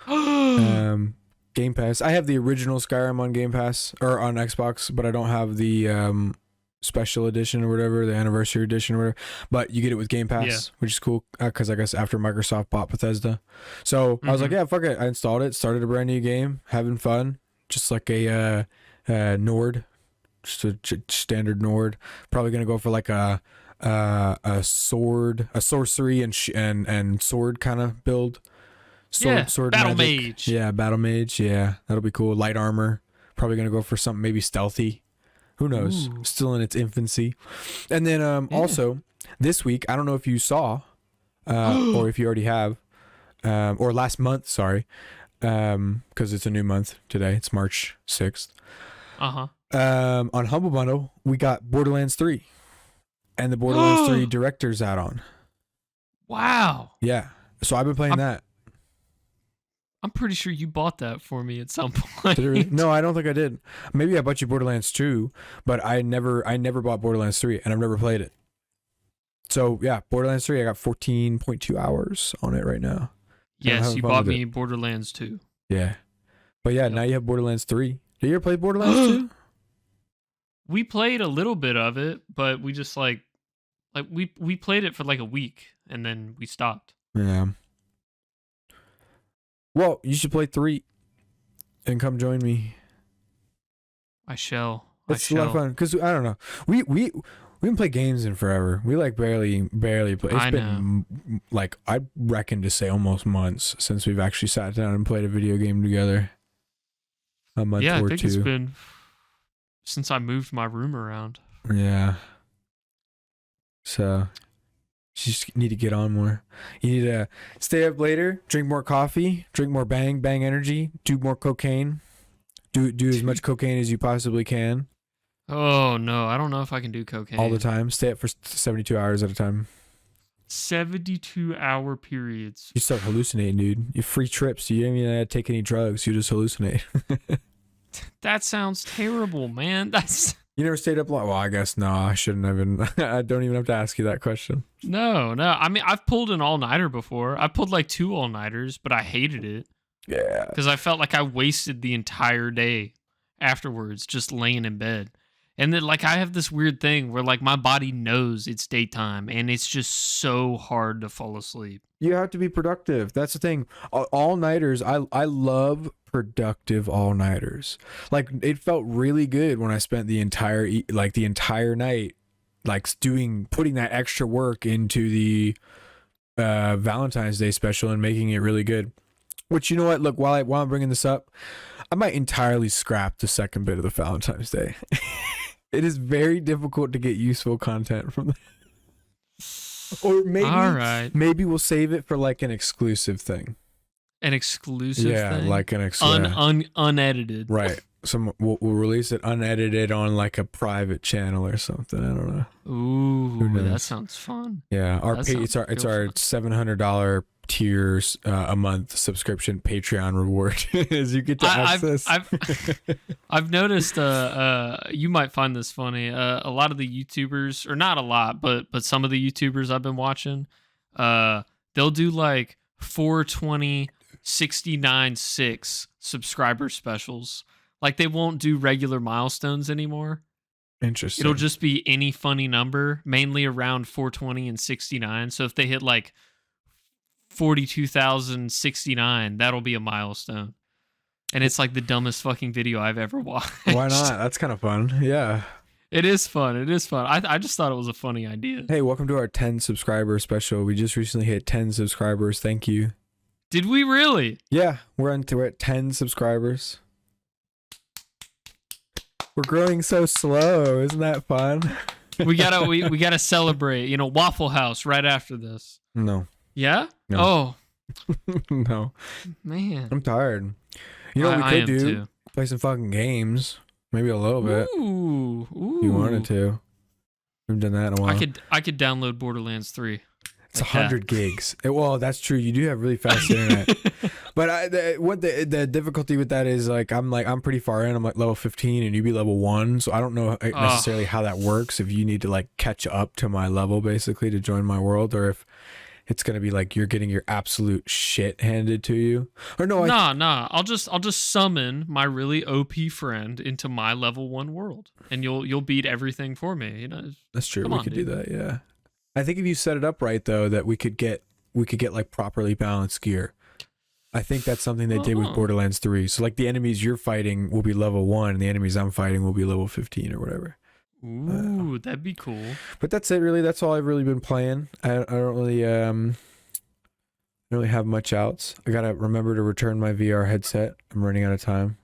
Game Pass. I have the original Skyrim on Game Pass or on Xbox, but I don't have the special edition or whatever, the anniversary edition or whatever, but you get it with Game Pass, which is cool because I guess after Microsoft bought Bethesda. So I was like, yeah, fuck it. I installed it, started a brand new game, having fun, just like a Nord, just a standard Nord. Probably gonna go for like a sorcery and sword kind of build. Sword battle magic. Mage. Yeah, battle mage. Yeah, that'll be cool. Light armor. Probably gonna go for something maybe stealthy. Who knows? Ooh. Still in its infancy. And then also this week, I don't know if you saw or if you already have, or last month, sorry, because it's a new month today. It's March 6th. On Humble Bundle, we got Borderlands 3 and the Borderlands 3 Director's add-on. Wow. Yeah. So I've been playing that. I'm pretty sure you bought that for me at some point. Did it really? No, I don't think I did. Maybe I bought you Borderlands 2, but I never bought Borderlands 3, and I've never played it. So yeah, Borderlands 3, I got 14.2 hours on it right now. Yes, you bought me Borderlands 2. Yeah. But yeah, now you have Borderlands 3. Did you ever play Borderlands 2? We played a little bit of it, but we just like we played it for like a week, and then we stopped. Yeah. Well, you should play 3 and come join me. I shall. It's a lot of fun because I don't know. We haven't played games in forever. We like barely play. It's been like I reckon to say almost months since we've actually sat down and played a video game together. A month or two. Yeah, I think it's been since I moved my room around. Yeah. So you just need to get on more. You need to stay up later, drink more coffee, drink more bang energy, do more cocaine. Do as much cocaine as you possibly can. Oh no, I don't know if I can do cocaine all the time. Stay up for 72 hours at a time. 72-hour periods. You start hallucinating, dude. You free trips. You don't even take any drugs. You just hallucinate. That sounds terrible, man. You never stayed up long? Well, I guess no. I shouldn't have been. I don't even have to ask you that question. No. I mean, I've pulled an all-nighter before. I pulled like 2 all-nighters, but I hated it. Yeah. Because I felt like I wasted the entire day afterwards just laying in bed. And then, like, I have this weird thing where, like, my body knows it's daytime, and it's just so hard to fall asleep. You have to be productive. That's the thing. All-nighters, I love productive all-nighters. Like, it felt really good when I spent the entire night, like, putting that extra work into the Valentine's Day special and making it really good. Which, you know what? Look, while I'm bringing this up, I might entirely scrap the second bit of the Valentine's Day. It is very difficult to get useful content from that. Or maybe we'll save it for like an exclusive thing. An exclusive thing? Yeah, like an exclusive. Unedited. Right. We'll release it unedited on like a private channel or something. I don't know. Ooh, that sounds fun. Yeah, it's our $700 tiers a month subscription Patreon reward as you get to access. I've noticed you might find this funny. A lot of the YouTubers, or not a lot, but some of the YouTubers I've been watching, they'll do like 420 69.6 subscriber specials. Like they won't do regular milestones anymore. Interesting. It'll just be any funny number, mainly around 420 and 69. So if they hit like 42,069, that'll be a milestone. And it's like the dumbest fucking video I've ever watched. Why not? That's kind of fun. Yeah. It is fun. I just thought it was a funny idea. Hey, welcome to our 10 subscriber special. We just recently hit 10 subscribers. Thank you. Did we really? Yeah, we're at 10 subscribers. We're growing so slow. Isn't that fun? we gotta celebrate. You know, Waffle House right after this. No. Yeah? No. Oh. No. Man. I'm tired. You know what we could do? Too. Play some fucking games. Maybe a little bit. Ooh. If you wanted to. We've done that in a while. I could download Borderlands 3. It's 100 gigs. Well, that's true. You do have really fast internet. But the difficulty with that is like I'm pretty far in. I'm like level 15 and you be level 1, so I don't know necessarily how that works. If you need to like catch up to my level basically to join my world, or if it's gonna be like you're getting your absolute shit handed to you. Or no, nah. I'll just summon my really OP friend into my level 1 world, and you'll beat everything for me. You know. That's true. We could do that. Yeah. I think if you set it up right though, that we could get like properly balanced gear. I think that's something they did with Borderlands 3. So like the enemies you're fighting will be level 1 and the enemies I'm fighting will be level 15 or whatever. Ooh, that'd be cool. But that's it really. That's all I've really been playing. I don't really have much else. I gotta remember to return my VR headset. I'm running out of time.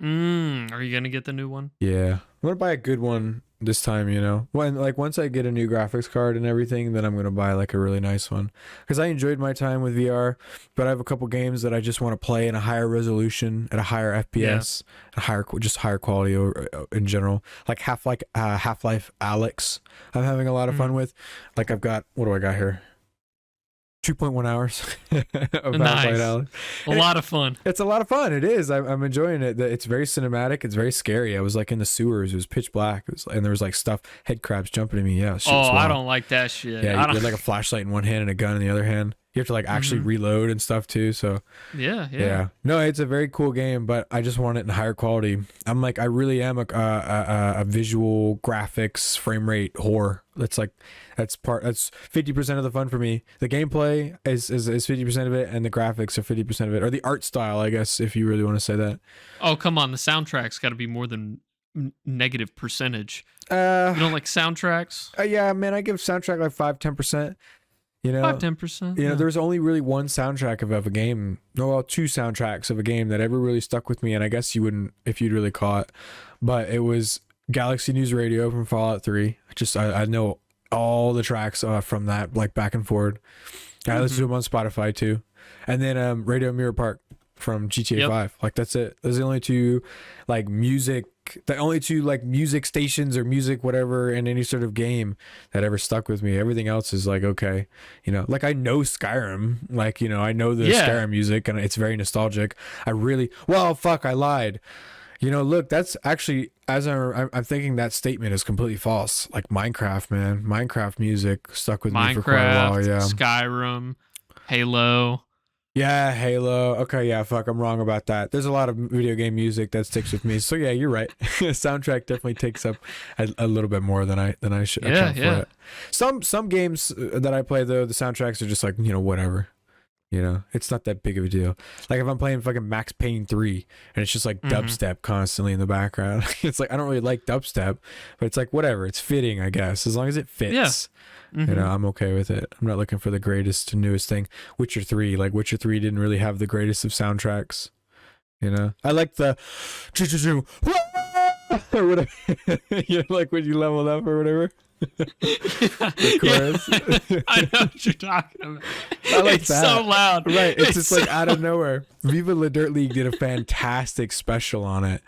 Are you gonna get the new one? Yeah. I'm gonna buy a good one this time, you know. Once I get a new graphics card and everything, then I'm gonna buy like a really nice one. Because I enjoyed my time with VR, but I have a couple games that I just want to play in a higher resolution, at a higher FPS, higher quality in general. Like Half-Life Alyx, I'm having a lot of fun with. Like I've got, what do I got here? 2.1 hours of nice. Alyx. A lot of fun. It's a lot of fun. It is. I'm enjoying it. It's very cinematic. It's very scary. I was like in the sewers. It was pitch black. And there was like head crabs jumping at me. Yeah. I don't like that shit. Yeah, you had like a flashlight in one hand and a gun in the other hand. You have to like actually reload and stuff too. So yeah. No, it's a very cool game, but I just want it in higher quality. I'm like, I really am a visual graphics frame rate whore. That's 50% of the fun for me. The gameplay is 50% of it, and the graphics are 50% of it, or the art style, I guess, if you really want to say that. Oh, come on, the soundtrack's got to be more than negative percentage. You Uh, don't like soundtracks? yeah, man, I give soundtrack like 5-10%. You know, 5-10%. you know, there was only really one soundtrack of a game. No, well, two soundtracks of a game that ever really stuck with me, and I guess you wouldn't if you'd really caught. But it was Galaxy News Radio from Fallout 3. I know all the tracks from that, like back and forward. I listen to them on Spotify too, and then Radio Mirror Park from GTA 5. Like that's it. Those are the only two music stations or music whatever in any sort of game that ever stuck with me. Everything else is like, okay, you know, like I know Skyrim, like, you know, I know the Skyrim music and it's very nostalgic. I lied. You know, look, that's actually, as I'm thinking, that statement is completely false. Like Minecraft, man, Minecraft music stuck with me for quite a while. Yeah, Skyrim, Halo. Yeah, Halo. Okay, yeah, fuck, I'm wrong about that. There's a lot of video game music that sticks with me. So yeah, you're right. Soundtrack definitely takes up a little bit more than I should account for it. Some games that I play though, the soundtracks are just like, you know, whatever. You know, it's not that big of a deal. Like if I'm playing fucking Max Payne 3 and it's just like dubstep constantly in the background. It's like I don't really like dubstep, but it's like whatever. It's fitting, I guess, as long as it fits. Yeah. You know, I'm okay with it. I'm not looking for the greatest, newest thing. Witcher 3 didn't really have the greatest of soundtracks. You know, I like the or whatever. You know, like when you level up or whatever. The chorus. I know what you're talking about. I like it's that. so loud. Right. It's just so like out of nowhere. Viva La Dirt League did a fantastic special on it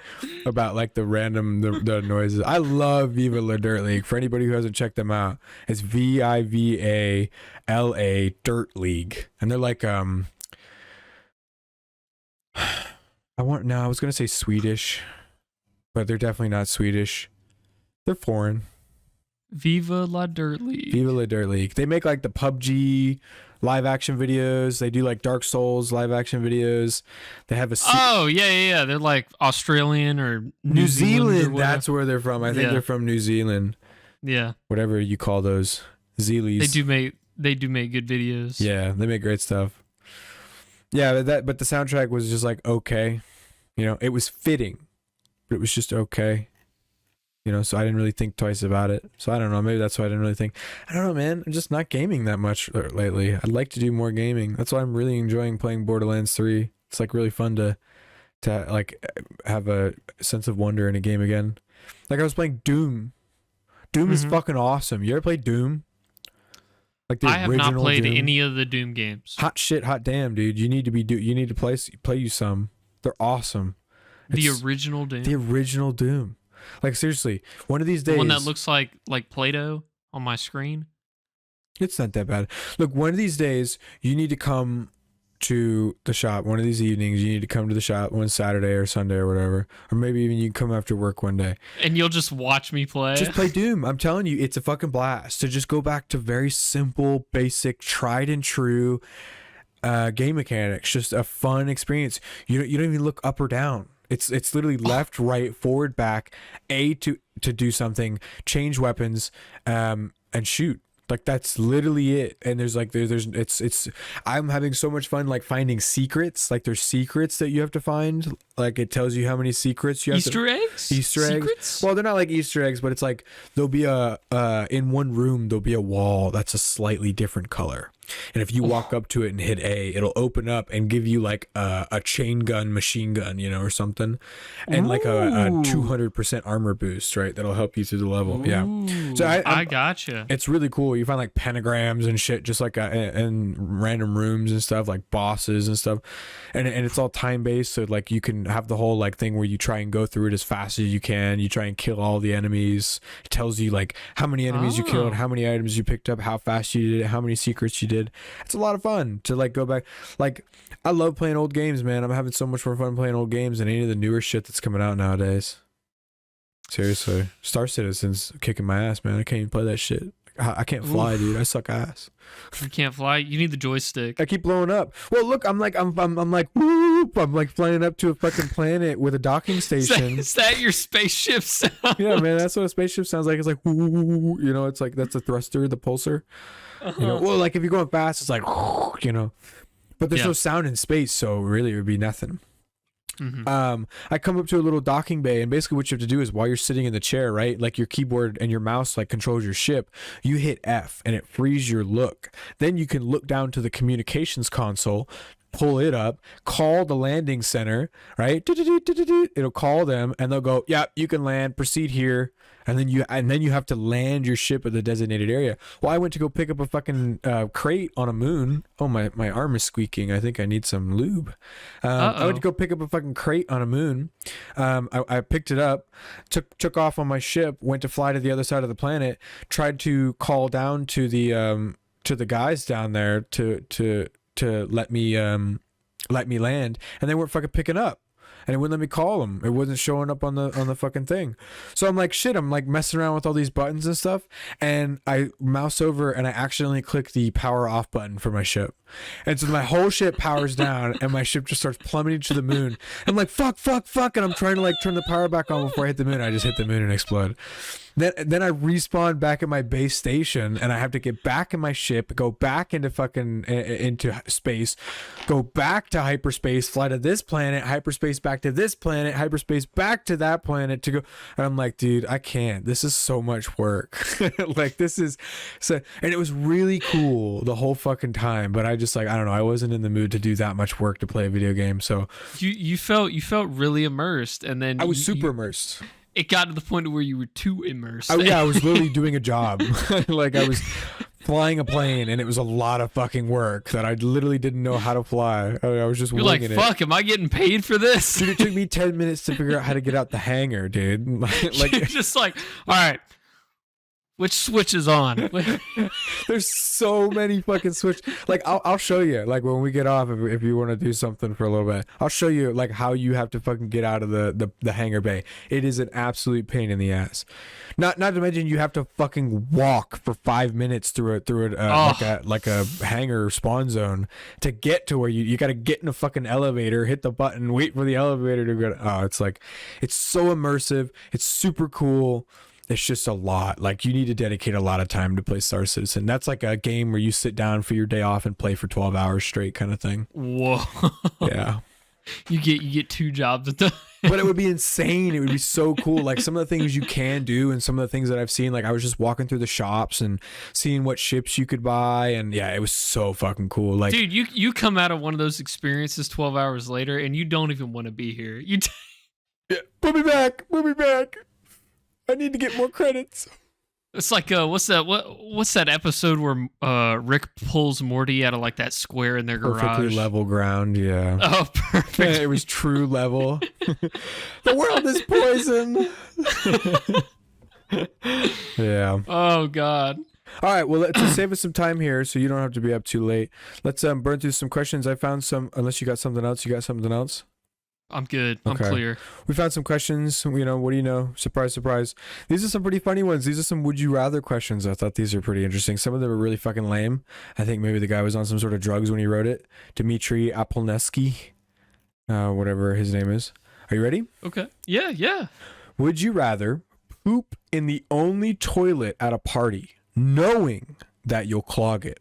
about like the random the noises. I love Viva La Dirt League. For anybody who hasn't checked them out, it's VIVALA Dirt League. And they're like I was gonna say Swedish, but they're definitely not Swedish. They're foreign. Viva La Dirt League. Viva La Dirt League. They make like the PUBG live action videos. They do like Dark Souls live action videos. They have a yeah. They're like Australian or New Zealand. That's where they're from. I think they're from New Zealand. Yeah. Whatever you call those Zealies. They do make good videos. Yeah, they make great stuff. Yeah, but the soundtrack was just like okay. You know, it was fitting, but it was just okay. You know, so I didn't really think twice about it. So I don't know. Maybe that's why I didn't really think. I don't know, man. I'm just not gaming that much lately. I'd like to do more gaming. That's why I'm really enjoying playing Borderlands 3. It's like really fun to like have a sense of wonder in a game again. Like I was playing Doom. Doom is fucking awesome. You ever played Doom? Like the I have not played Doom? any of the Doom games. Hot shit, hot damn, dude. You need to play you some. They're awesome. The original Doom. The original Doom. Like seriously, one of these days. The one that looks like Play-Doh on my screen. It's not that bad. Look, one of these days you need to come to the shop. One of these evenings you need to come to the shop one Saturday or Sunday or whatever, or maybe even you can come after work one day. And you'll just watch me play. Just play Doom. I'm telling you, it's a fucking blast to just go back to very simple, basic, tried and true game mechanics. Just a fun experience. You don't even look up or down. It's literally left, right, forward, back, A to do something, change weapons, and shoot. Like that's literally it. And there's I'm having so much fun like finding secrets. Like there's secrets that you have to find. Like it tells you how many secrets you have Easter eggs? Easter eggs. Secrets? Well, they're not like Easter eggs, but it's like there'll be in one room there'll be a wall that's a slightly different color. And if you walk up to it and hit A, it'll open up and give you like a chain gun, machine gun, you know, or something, and like a 200% armor boost, right? That'll help you through the level. Yeah. So I gotcha. It's really cool. You find like pentagrams and shit, just like in random rooms and stuff, like bosses and stuff, and it's all time based. So like you can have the whole like thing where you try and go through it as fast as you can. You try and kill all the enemies. It tells you like how many enemies you killed, how many items you picked up, how fast you did it, how many secrets you did. It's a lot of fun to like go back. Like I love playing old games, man. I'm having so much more fun playing old games than any of the newer shit that's coming out nowadays. Seriously, Star Citizen's kicking my ass, man. I can't even play that shit. I can't fly, dude. I suck ass. You can't fly. You need the joystick. I keep blowing up. Well, look, I'm like whoop. I'm like flying up to a fucking planet with a docking station. Is that your spaceship sound? Yeah, man. That's what a spaceship sounds like. It's like whoo, you know. It's like that's the thruster, the pulsar. You know, well, like if you're going fast, it's like, you know, but there's no sound in space, so really it would be nothing. I come up to a little docking bay, and basically what you have to do is while you're sitting in the chair, right, like your keyboard and your mouse like controls your ship, you hit F and it frees your look. Then you can look down to the communications console, pull it up, call the landing center, right? It'll call them and they'll go, yeah, you can land, proceed here. And then you have to land your ship at the designated area. Well, I went to go pick up a fucking crate on a moon. Oh, my arm is squeaking. I think I need some lube. I went to go pick up a fucking crate on a moon. I picked it up, took off on my ship, went to fly to the other side of the planet, tried to call down to the guys down there to let me land, and they weren't fucking picking up. And it wouldn't let me call them. It wasn't showing up on the fucking thing. So I'm like, shit, I'm like messing around with all these buttons and stuff. And I mouse over and I accidentally click the power off button for my ship. And so my whole ship powers down and my ship just starts plummeting to the moon. I'm like, fuck. And I'm trying to like turn the power back on before I hit the moon. I just hit the moon and explode. Then I respawn back at my base station and I have to get back in my ship, go back into fucking into space, go back to hyperspace, fly to this planet, hyperspace back to this planet, hyperspace back to that planet to go. And I'm like, dude, I can't. This is so much work. Like this is so, and it was really cool the whole fucking time. But I just like, I don't know. I wasn't in the mood to do that much work to play a video game. So you felt really immersed, and then I was super immersed. It got to the point where you were too immersed. Oh yeah, I was literally doing a job. Like I was flying a plane, and it was a lot of fucking work that I literally didn't know how to fly. I was just winging it. Fuck, am I getting paid for this? Dude, it took me 10 minutes to figure out how to get out the hangar, dude. Like you're just like, all right, which switch is on? There's so many fucking switch. Like I'll show you. Like when we get off, if you want to do something for a little bit, I'll show you like how you have to fucking get out of the hangar bay. It is an absolute pain in the ass. Not to mention you have to fucking walk for 5 minutes through like a hangar spawn zone to get to where you got to get in a fucking elevator, hit the button, wait for the elevator to go. Oh, it's like it's so immersive. It's super cool. It's just a lot. Like you need to dedicate a lot of time to play Star Citizen. That's like a game where you sit down for your day off and play for 12 hours straight kind of thing. Whoa. Yeah. You get 2 jobs at the But it would be insane. It would be so cool. Like some of the things you can do and some of the things that I've seen, like I was just walking through the shops and seeing what ships you could buy, and yeah, it was so fucking cool. Like dude, you come out of one of those experiences 12 hours later and you don't even want to be here. Yeah, put me back. I need to get more credits. It's like what's that episode where Rick pulls Morty out of like that square in their garage? Perfectly level ground, yeah. Oh, perfect. It was true level. The world is poison. Yeah. Oh God. All right, well, let's save us some time here so you don't have to be up too late. Let's burn through some questions. I found some, unless you got something else. You got something else? I'm good. Okay. I'm clear. We found some questions. You know, what do you know? Surprise, surprise. These are some pretty funny ones. These are some would you rather questions. I thought these are pretty interesting. Some of them are really fucking lame. I think maybe the guy was on some sort of drugs when he wrote it. Dmitry Apolneski, whatever his name is. Are you ready? Okay. Yeah. Would you rather poop in the only toilet at a party, knowing that you'll clog it,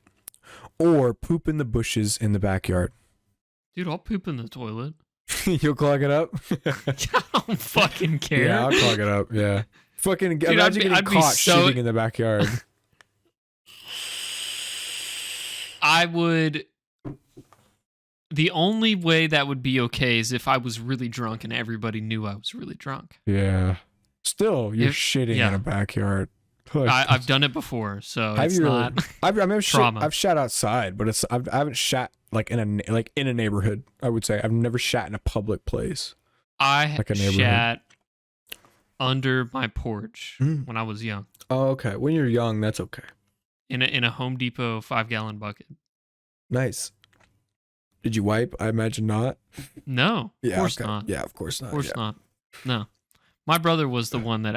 or poop in the bushes in the backyard? Dude, I'll poop in the toilet. You'll clog it up? I don't fucking care. Yeah, I'll clog it up. Yeah. Fucking Dude, imagine getting caught shitting in the backyard. I would. The only way that would be okay is if I was really drunk and everybody knew I was really drunk. Yeah. Still, you're shitting in a backyard. I've done it before, so it's not trauma. I've shat outside, but I haven't shat like in a neighborhood. I would say I've never shat in a public place. I shat under my porch when I was young. Oh, okay. When you're young, that's okay. In a Home Depot 5-gallon bucket. Nice. Did you wipe? I imagine not. No, of course not. Yeah, of course not. Of course not. No. My brother was the one that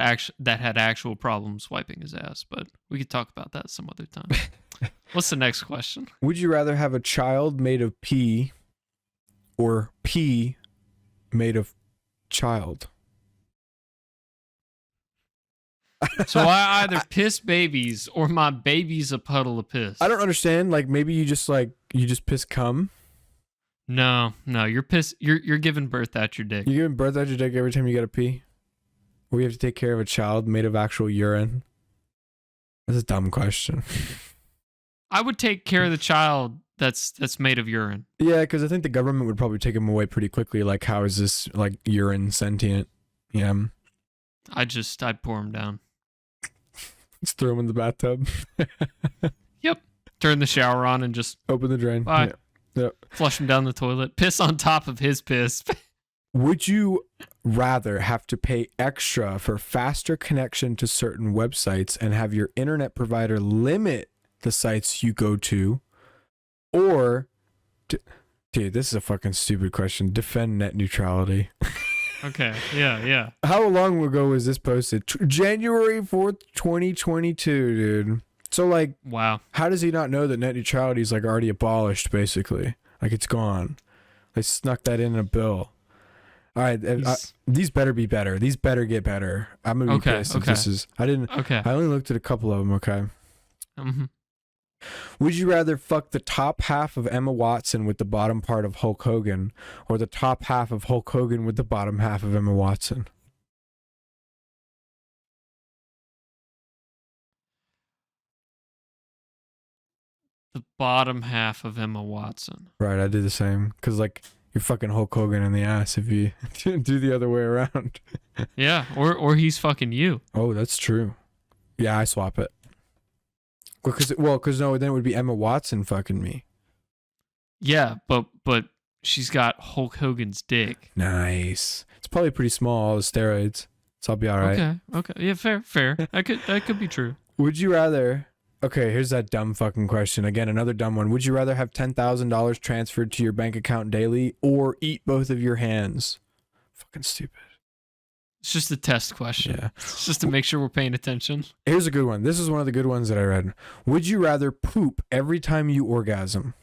had actual problems wiping his ass, but we could talk about that some other time. What's the next question? Would you rather have a child made of pee or pee made of child? So I either piss babies or my baby's a puddle of piss. I don't understand. Like maybe you just piss cum. No, you're pissed. You're giving birth at your dick. You giving birth at your dick every time you gotta pee? Or you have to take care of a child made of actual urine? That's a dumb question. I would take care of the child that's made of urine. Yeah, because I think the government would probably take him away pretty quickly. Like, how is this like urine sentient? Yeah. I'd pour him down. Just throw him in the bathtub. Yep. Turn the shower on and just Open the drain. bye. Yeah. Yep. Flush him down the toilet. Piss on top of his piss. Would you rather have to pay extra for faster connection to certain websites and have your internet provider limit the sites you go to, or dude, this is a fucking stupid question. Defend net neutrality. Okay. Yeah. How long ago was this posted? January 4th, 2022, dude. So like, Wow. how does he not know that net neutrality is like already abolished, basically? Like, it's gone. They snuck that in a bill. All right, these better be better. These better get better. I'm gonna be pissed if this is. I only looked at a couple of them. Okay. Mm-hmm. Would you rather fuck the top half of Emma Watson with the bottom part of Hulk Hogan, or the top half of Hulk Hogan with the bottom half of Emma Watson? The bottom half of Emma Watson. Right, I did the same. Because, like, you're fucking Hulk Hogan in the ass if you do the other way around. Yeah, or he's fucking you. Oh, that's true. Yeah, I swap it. Because no, then it would be Emma Watson fucking me. Yeah, but she's got Hulk Hogan's dick. Nice. It's probably pretty small, all the steroids. So I'll be all right. Okay. Yeah, fair. That could be true. Would you rather... Okay, here's that dumb fucking question. Again, another dumb one. Would you rather have $10,000 transferred to your bank account daily or eat both of your hands? Fucking stupid. It's just a test question. Yeah. It's just to make sure we're paying attention. Here's a good one. This is one of the good ones that I read. Would you rather poop every time you orgasm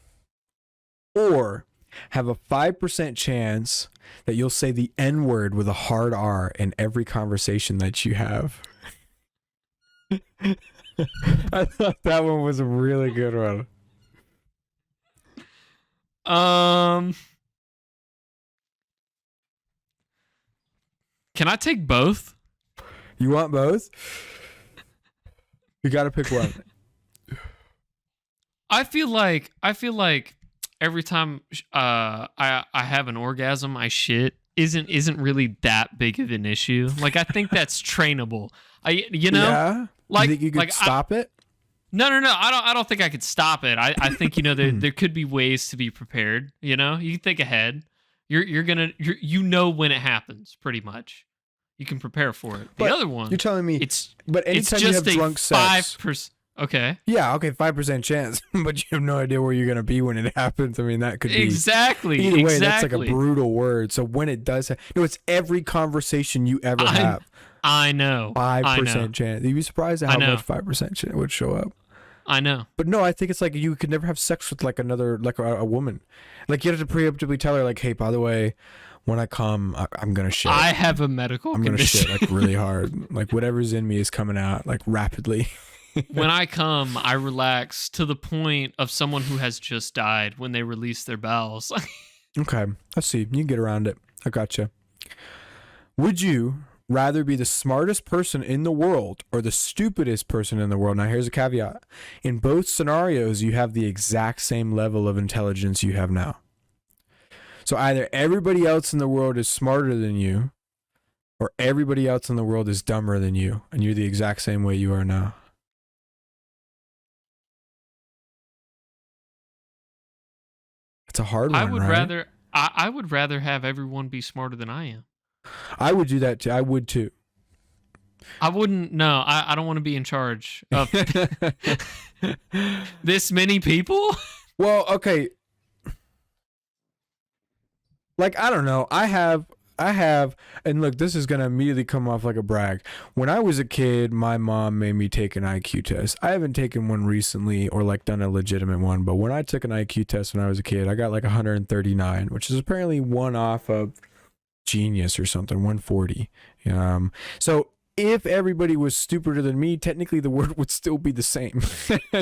or have a 5% chance that you'll say the N-word with a hard R in every conversation that you have? I thought that one was a really good one. Can I take both? You want both? You got to pick one. I feel like every time I have an orgasm, I shit isn't really that big of an issue. Like, I think that's trainable. Yeah? Like, you think you could stop it? No. I don't think I could stop it. I think there could be ways to be prepared. You can think ahead. You know when it happens, pretty much. You can prepare for it. The other one, you're telling me, but anytime it's you just have drunk sex, 5%. Okay. Yeah, okay, 5% chance, but you have no idea where you're gonna be when it happens. I mean, that could be exactly. Either way, that's like a brutal word. So when it does, it's every conversation you ever have. I know. 5% chance. You'd be surprised at how much 5% would show up. I know. But no, I think it's like you could never have sex with like another, like a woman. Like, you have to preemptively tell her, like, hey, by the way, when I come, I'm gonna shit. I have a medical condition. I'm gonna shit like really hard. Like, whatever's in me is coming out like rapidly. When I come, I relax to the point of someone who has just died when they release their bowels. Okay, let's see. You can get around it. I gotcha. Would you rather be the smartest person in the world or the stupidest person in the world? Now, here's a caveat. In both scenarios, you have the exact same level of intelligence you have now. So either everybody else in the world is smarter than you, or everybody else in the world is dumber than you, and you're the exact same way you are now. It's a hard one, right? I would rather have everyone be smarter than I am. I would do that too. I would too. I wouldn't. No, I don't want to be in charge of this many people. Well, okay. Like, I don't know. I have, and look, this is going to immediately come off like a brag. When I was a kid, my mom made me take an IQ test. I haven't taken one recently or like done a legitimate one, but when I took an IQ test when I was a kid, I got like 139, which is apparently one off of Genius or something, 140. So if everybody was stupider than me, technically the world would still be the same.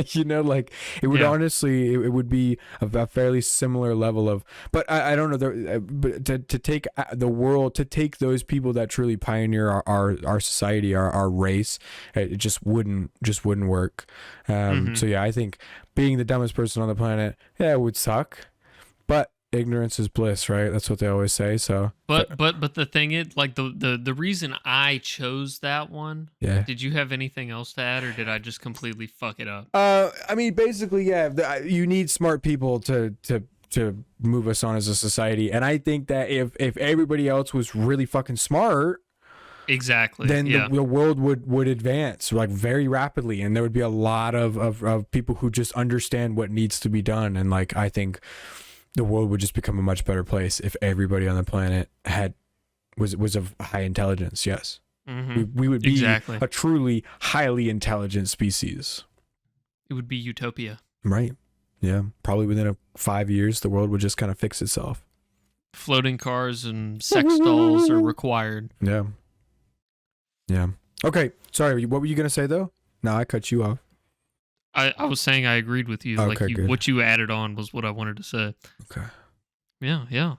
You know, like it would honestly, it would be a fairly similar level of, but I don't know, but to take the world, to take those people that truly pioneer our society, our race, it just wouldn't work. So yeah, I think being the dumbest person on the planet, yeah, it would suck, but ignorance is bliss, right? That's what they always say. So but the thing is, like, the reason I chose that one, did you have anything else to add, or did I just completely fuck it up? I mean, basically, yeah, you need smart people to move us on as a society, and I think that if everybody else was really fucking smart, exactly, then the world would advance like very rapidly, and there would be a lot of people who just understand what needs to be done, and like I think the world would just become a much better place if everybody on the planet was of high intelligence. Yes. We would be a truly highly intelligent species. It would be utopia. Right. Yeah. Probably within 5 years, the world would just kind of fix itself. Floating cars and sex dolls are required. Yeah. Yeah. Okay. Sorry. What were you going to say, though? No, I cut you off. I was saying I agreed with you. Okay, like what you added on was what I wanted to say. Okay. Yeah.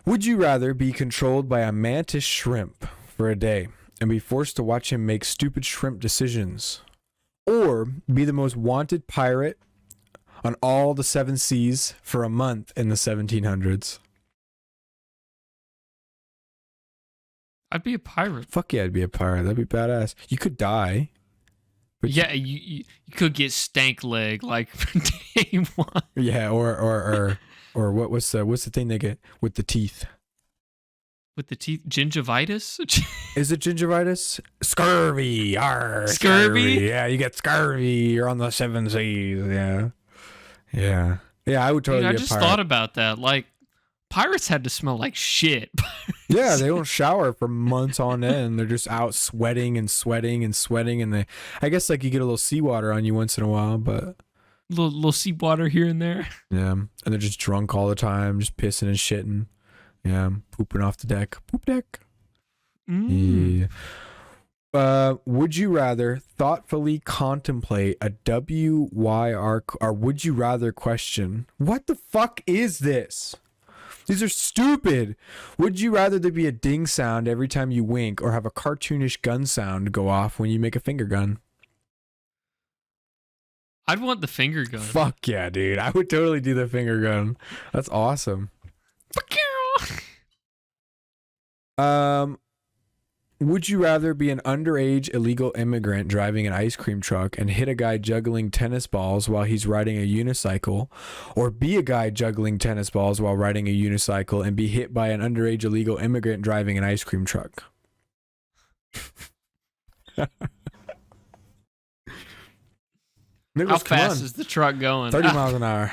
Would you rather be controlled by a mantis shrimp for a day and be forced to watch him make stupid shrimp decisions, or be the most wanted pirate on all the 7 seas for a month in the 1700s? I'd be a pirate. Fuck yeah, I'd be a pirate. That'd be badass. You could die. But yeah, you could get stank leg like day one. Yeah, or what's the thing they get with the teeth? With the teeth, gingivitis? Is it gingivitis? Scurvy. Scurvy? Yeah, you get scurvy. You're on the 7 seas. Yeah. I would totally. Dude, I be a just pirate. thought about that. Like, pirates had to smell like shit. Yeah, they don't shower for months on end. They're just out sweating, and I guess like you get a little seawater on you once in a while, but little seawater here and there. Yeah, and they're just drunk all the time, just pissing and shitting. Yeah, pooping off the deck. Poop deck. Yeah. Would you rather thoughtfully contemplate a WYR, or would you rather question, what the fuck is this? These are stupid. Would you rather there be a ding sound every time you wink, or have a cartoonish gun sound go off when you make a finger gun? I'd want the finger gun. Fuck yeah, dude. I would totally do the finger gun. That's awesome. Fuck you. Would you rather be an underage illegal immigrant driving an ice cream truck and hit a guy juggling tennis balls while he's riding a unicycle, or be a guy juggling tennis balls while riding a unicycle and be hit by an underage illegal immigrant driving an ice cream truck? How fast is the truck going? 30 miles an hour.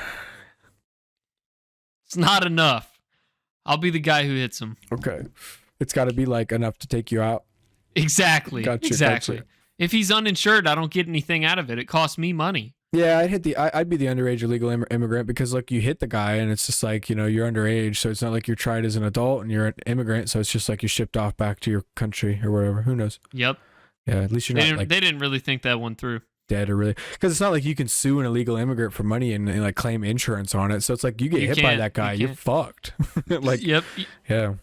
It's not enough. I'll be the guy who hits him. Okay. It's got to be like enough to take you out. Exactly. Gotcha. If he's uninsured, I don't get anything out of it. It costs me money. Yeah, I'd be the underage illegal immigrant, because like you hit the guy and it's just like, you're underage, so it's not like you're tried as an adult and you're an immigrant, so it's just like you're shipped off back to your country or whatever. Who knows? Yep. Yeah, at least you're not they didn't really think that one through. Dead or really, because it's not like you can sue an illegal immigrant for money and like claim insurance on it. So it's like you get hit by that guy, you're fucked. Like, yep. Yeah.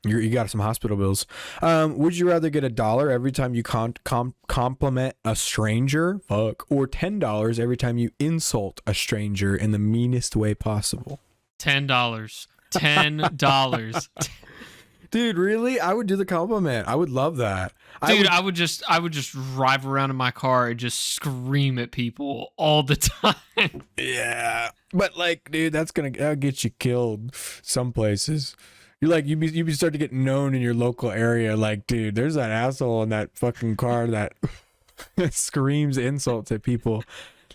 You got some hospital bills. Would you rather get $1 every time you compliment a stranger, or $10 every time you insult a stranger in the meanest way possible? $10. $10. Dude, really? I would do the compliment. I would love that. Dude, I would just drive around in my car and just scream at people all the time. Yeah, but like, dude, that'll get you killed. Some places. You're like, you'd be starting to get known in your local area. Like, dude, there's that asshole in that fucking car that screams insults at people.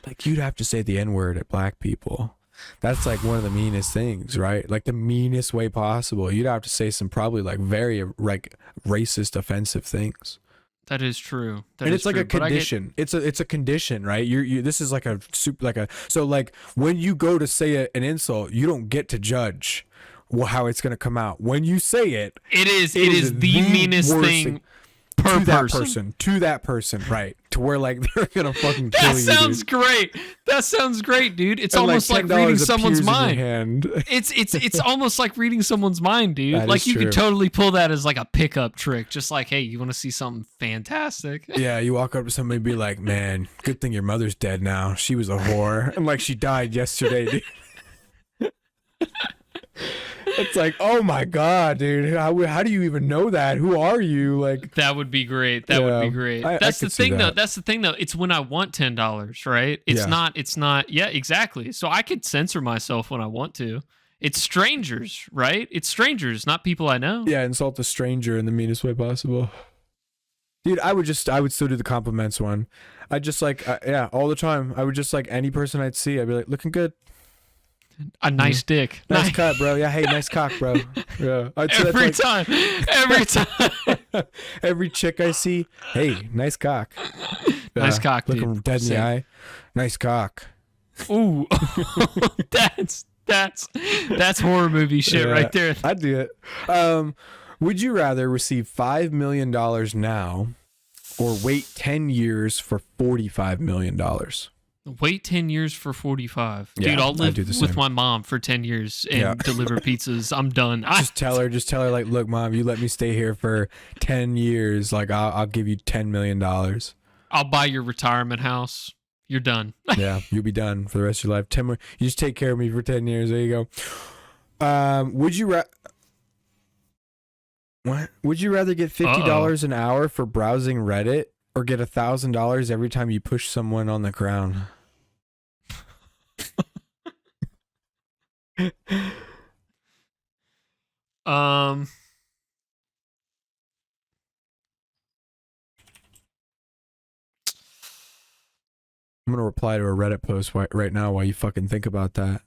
Like, you'd have to say the N-word at black people. That's like one of the meanest things, right? Like the meanest way possible. You'd have to say some probably like very like racist, offensive things. That is true. And it's like a condition. It's a condition, right? You this is like a super so like when you go to say an insult, you don't get to judge how it's going to come out. When you say it, it is the meanest thing. per to that person, right? To where like they're gonna fucking kill That you. sounds Dude. great. That sounds great, dude. It's And, almost like reading $10 someone's appears in your mind. hand. It's almost like reading someone's mind, dude. That Like is you true. could totally pull that as like a pickup trick. Just like, hey, you want to see something fantastic? Yeah, you walk up to somebody and be like, "Man, good thing your mother's dead now. She was a whore, and like she died yesterday, dude." It's like, oh my god, dude. How do you even know that? Who are you? Like, That would be great. That would be great. That's the could see thing, though. that. That's the thing, though. It's when I want $10, right? It's Yeah. not. Yeah, exactly. So I could censor myself when I want to. It's strangers, right? It's strangers, not people I know. yeah, insult a stranger in the meanest way possible. Dude, I would still do the compliments one. I just like, yeah, all the time. I would just like any person I'd see, I'd be like, looking good. A nice dick. Nice cut, bro. Yeah, hey, nice cock, bro. Yeah. I'd say Every that's like- time. Every time. Every chick I see, hey, nice cock. Nice cock, dude. Look 'em dead in the Same. eye. Nice cock. Ooh. that's horror movie shit Yeah, right there. I'd do it. Would you rather receive $5 million now or wait 10 years for $45 million? Wait 10 years for 45. Yeah, Dude, I'll I'd live do the with same. my mom for 10 years and Yeah. deliver pizzas. I'm done. Just tell her like, look, mom, you let me stay here for 10 years. Like, I'll give you $10 million. I'll buy your retirement house. You're done. Yeah, you'll be done for the rest of your life. 10 more. You just take care of me for 10 years. There you go. Would you what? Would you rather get $50 an hour for browsing Reddit or get $1,000 every time you push someone on the ground? I'm gonna reply to a Reddit post right now while you fucking think about that.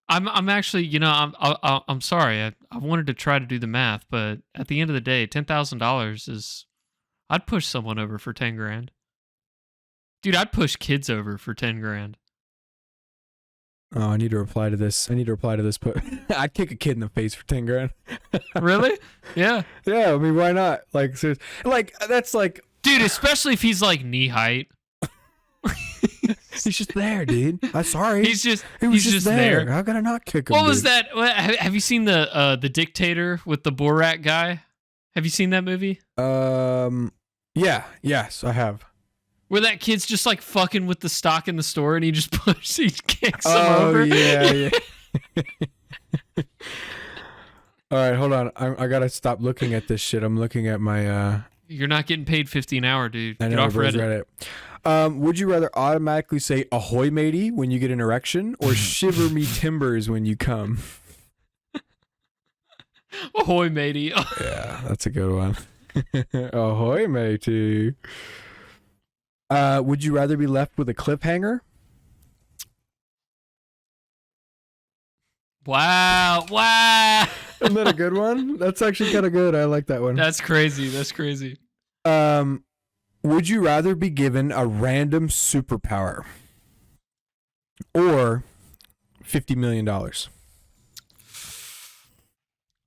I'm actually, I'm sorry. I wanted to try to do the math, but at the end of the day, $10,000 is, I'd push someone over for 10 grand. Dude, I'd push kids over for 10 grand. Oh, I need to reply to this. But I'd kick a kid in the face for 10 grand. Really? Yeah. Yeah, I mean, why not? Like, seriously, like that's like, Dude, especially if he's like knee height. he's just there, dude. I'm sorry. He's just there. there. How could I not kick him? What was dude? that? Have you seen the Dictator with the Borat guy? Have you seen that movie? Yeah, yes, I have. Where that kid's just like fucking with the stock in the store and he just he kicks him Oh over. yeah. All right, hold on. I gotta stop looking at this shit. I'm looking at my. You're not getting paid $50 an hour, dude. I Get know, off bros, Reddit. Would you rather automatically say "ahoy, matey" when you get an erection, or "shiver me timbers" when you come? Ahoy, matey. Yeah, that's a good one. Ahoy, matey. Would you rather be left with a cliffhanger? Wow. Isn't that a good one? That's actually kind of good. I like that one. That's crazy. Would you rather be given a random superpower or $50 million?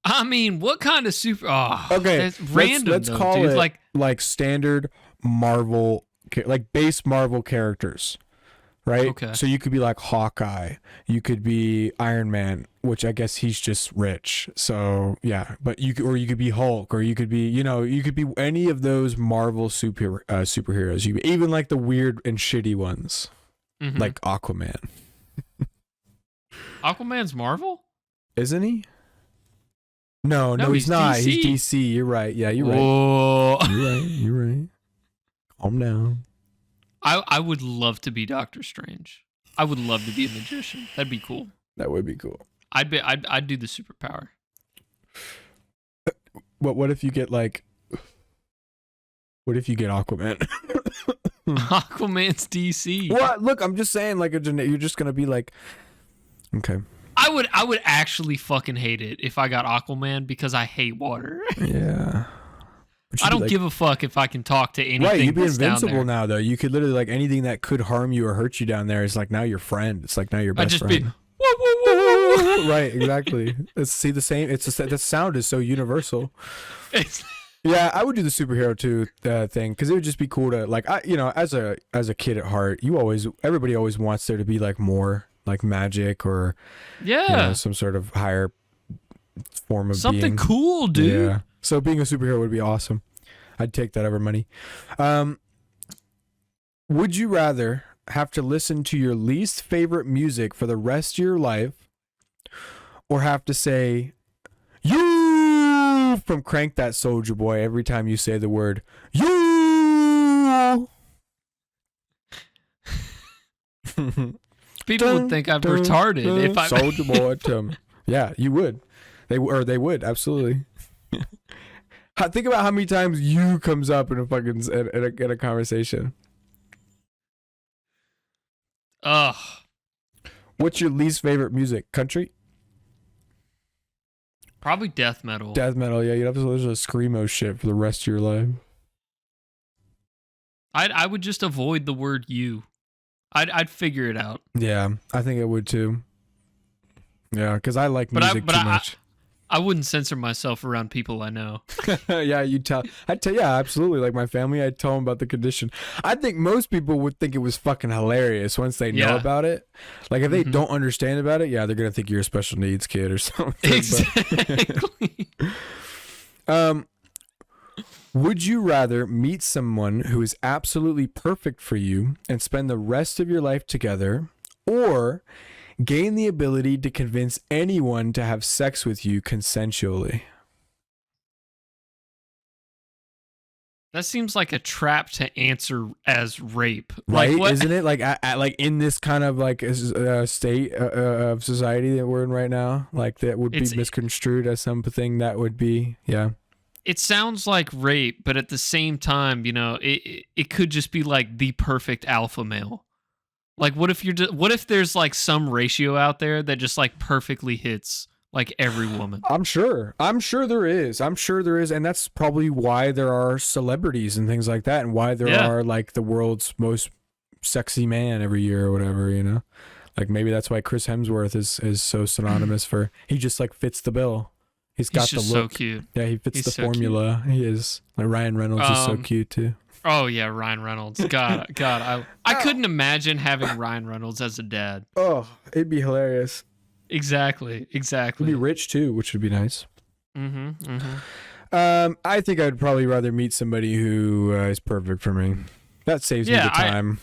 I mean, what kind of super? Oh, Okay, that's random. let's though, call dude. it like standard Marvel, like base Marvel characters, right? Okay. So you could be like Hawkeye, you could be Iron Man, which I guess he's just rich. So yeah, but you could be Hulk, or you could be, you could be any of those Marvel superheroes. You even like the weird and shitty ones, Mhm. like Aquaman. Aquaman's Marvel. Isn't he? No, No, he's he's not. DC. He's DC. You're right. Yeah, you're right. Whoa. You're right. Calm down. I would love to be Doctor Strange. I would love to be a magician. That'd be cool. That would be cool. I'd do the superpower. What if you get like? What if you get Aquaman? Aquaman's DC. What? Look, I'm just saying, like you're just gonna be like, okay. I would actually fucking hate it if I got Aquaman because I hate water. Yeah. I don't give a fuck if I can talk to anything. Right, you'd be that's down invincible there. now, though. You could literally like anything that could harm you or hurt you down there is like now your friend. It's like now your I'd best just be. friend. Whoa, whoa, whoa, whoa, whoa. Right, exactly. See the same. The sound is so universal. It's Yeah, I would do the superhero too thing because it would just be cool to like as a kid at heart, everybody always wants there to be like more like magic or Yeah. some sort of higher form of Something being. cool, dude. Yeah. So being a superhero would be awesome. I'd take that over money. Would you rather have to listen to your least favorite music for the rest of your life, or have to say "you" from Crank That Soldier Boy every time you say the word "you"? People would think I'm retarded if I Soldier Boy. Yeah, you would. They would absolutely. Think about how many times "you" comes up in a conversation. Ugh. What's your least favorite music? Country? Probably death metal. Death metal, yeah. You'd have to listen to screamo shit for the rest of your life. I would just avoid the word "you." I'd figure it out. Yeah, I think I would too. Yeah, because I like music too much. I wouldn't censor myself around people I know. Yeah, yeah, absolutely. Like my family, I'd tell them about the condition. I think most people would think it was fucking hilarious once they know about it. Like if they don't understand about it, yeah, they're gonna think you're a special needs kid or something. Exactly. Would you rather meet someone who is absolutely perfect for you and spend the rest of your life together, or gain the ability to convince anyone to have sex with you consensually? That seems like a trap to answer as rape, right? Like, what? Isn't it like like in this kind of like state of society that we're in right now? Like that would be misconstrued as something that would be, yeah. It sounds like rape, but at the same time, it could just be like the perfect alpha male. Like, what if there's like some ratio out there that just like perfectly hits like every woman? I'm sure there is. And that's probably why there are celebrities and things like that, and why there are like the world's most sexy man every year or whatever, Like maybe that's why Chris Hemsworth is so synonymous for, he just like fits the bill. He's got the look. So cute. Yeah, he fits the formula. Cute. He is. Like Ryan Reynolds is so cute too. Oh yeah, Ryan Reynolds. God, I couldn't imagine having Ryan Reynolds as a dad. Oh, it'd be hilarious. Exactly. He'd be rich too, which would be nice. Mm-hmm. I think I'd probably rather meet somebody who is perfect for me. That saves me the time.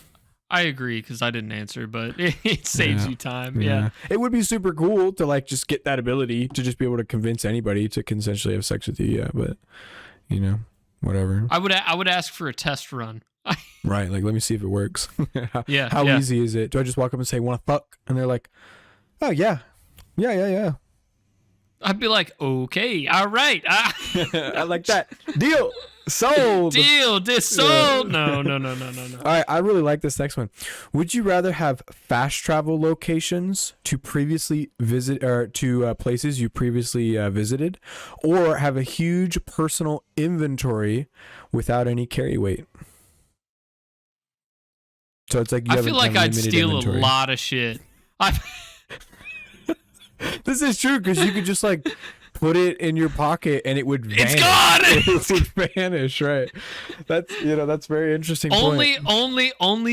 I agree, because I didn't answer, but it saves you time. Yeah. It would be super cool to like just get that ability to just be able to convince anybody to consensually have sex with you. Yeah, but whatever. I would ask for a test run. Right, like let me see if it works. Yeah. How easy is it? Do I just walk up and say, "Want to fuck?" And they're like, "Oh yeah. I'd be like, okay, all right. I like that. Deal. Sold. Deal. Sold. No. All right, I really like this next one. Would you rather have fast travel locations to previously visit, or to places you previously visited, or have a huge personal inventory without any carry weight? So it's like I feel like I'd steal a lot of shit. This is true, because you could just like put it in your pocket and it would vanish. It's gone. It would vanish, right? That's very interesting. Only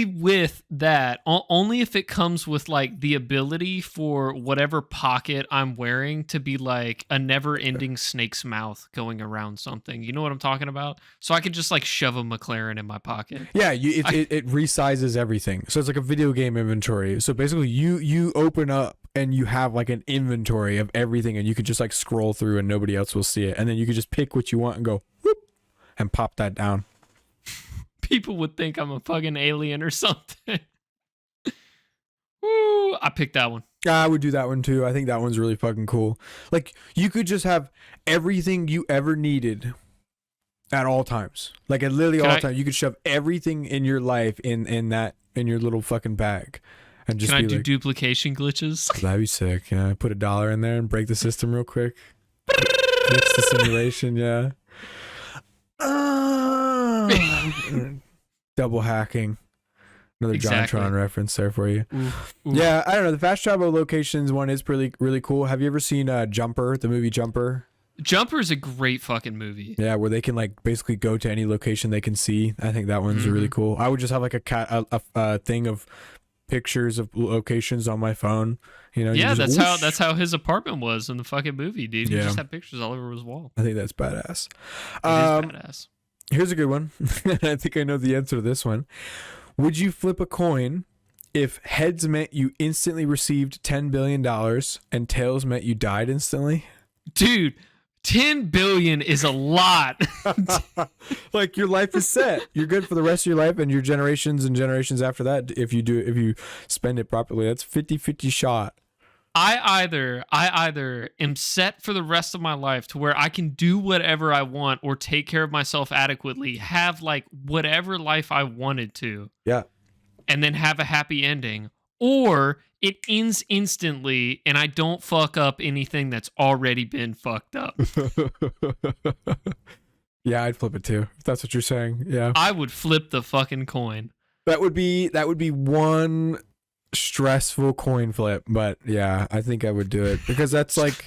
with that. Only if it comes with like the ability for whatever pocket I'm wearing to be like a never-ending snake's mouth going around something. You know what I'm talking about? So I could just like shove a McLaren in my pocket. Yeah, it resizes everything. So it's like a video game inventory. So basically, you open up and you have like an inventory of everything, and you could just like scroll through and nobody else will see it, and then you could just pick what you want and go whoop and pop that down. People would think I'm a fucking alien or something. Woo, I picked that one. I would do that one too. I think that one's really fucking cool. Like you could just have everything you ever needed at all times. Like at literally all times. You could shove everything in your life in your little fucking bag. And just Can I do duplication glitches? That'd be sick. Yeah, put $1 in there and break the system real quick. Fix the simulation. Yeah. Double hacking. Another JonTron reference there for you. Ooh. Yeah, I don't know. The fast travel locations one is really, really cool. Have you ever seen Jumper, the movie Jumper? Jumper is a great fucking movie. Yeah, where they can like basically go to any location they can see. I think that one's really cool. I would just have like a thing of pictures of locations on my phone. You know, yeah, that's how his apartment was in the fucking movie, dude. He just had pictures all over his wall. I think that's badass. It is badass. Here's a good one. I think I know the answer to this one. Would you flip a coin if heads meant you instantly received $10 billion and tails meant you died instantly? Dude, 10 billion is a lot. Like your life is set. You're good for the rest of your life and your generations and generations after that. If you spend it properly, that's 50-50 shot. I either am set for the rest of my life to where I can do whatever I want or take care of myself adequately, have like whatever life I wanted to. Yeah. And then have a happy ending, or it ends instantly and I don't fuck up anything that's already been fucked up. Yeah, I'd flip it too, if that's what you're saying. Yeah. I would flip the fucking coin. That would be one stressful coin flip, but yeah, I think I would do it because that's like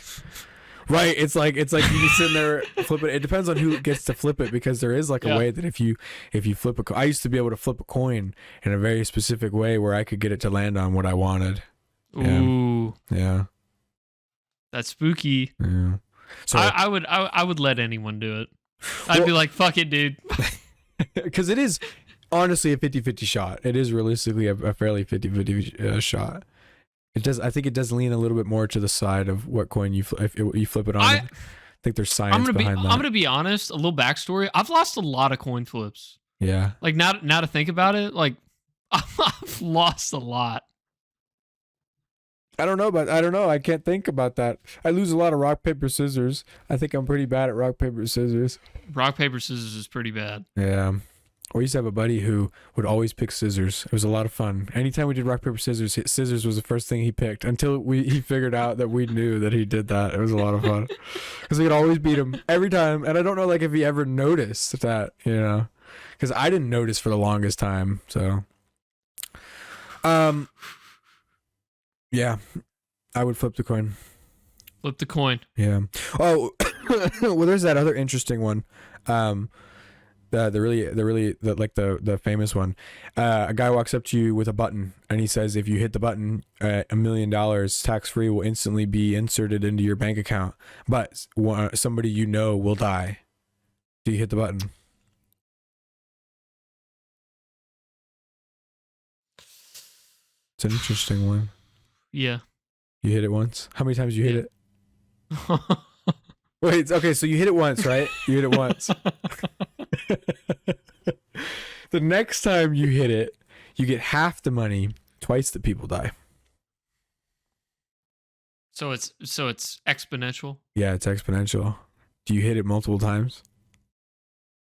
right, it's like you be sitting there flipping. It depends on who gets to flip it, because there is like a way that if you flip I used to be able to flip a coin in a very specific way where I could get it to land on what I wanted. Ooh. Yeah. That's spooky. Yeah. So I would let anyone do it. I'd be like, fuck it, dude. because it is honestly a 50-50 shot. It is realistically a fairly 50-50 shot. It does. I think it does lean a little bit more to the side of what coin you if you flip it on. I think there's science behind that. I'm gonna be honest. A little backstory. I've lost a lot of coin flips. Yeah. Like now to think about it, like I've lost a lot. I don't know. I can't think about that. I lose a lot of rock, paper, scissors. I think I'm pretty bad at rock, paper, scissors. Rock, paper, scissors is pretty bad. Yeah. We used to have a buddy who would always pick scissors. It was a lot of fun. Anytime we did rock, paper, scissors, scissors was the first thing he picked until he figured out that we knew that he did that. It was a lot of fun because we could always beat him every time. And I don't know like if he ever noticed that, you know, because I didn't notice for the longest time. So, yeah, I would flip the coin. Flip the coin. Yeah. Oh, well, there's that other interesting one. The famous one. A guy walks up to you with a button and he says, if you hit the button, $1 million tax free will instantly be inserted into your bank account, but somebody you know will die. Do you hit the button? It's an interesting one. Yeah. You hit it once? How many times you hit it? Wait, okay, so you hit it once, right? You hit it once. The next time you hit it, you get half the money, twice the people die. So it's exponential? Yeah, it's exponential. Do you hit it multiple times?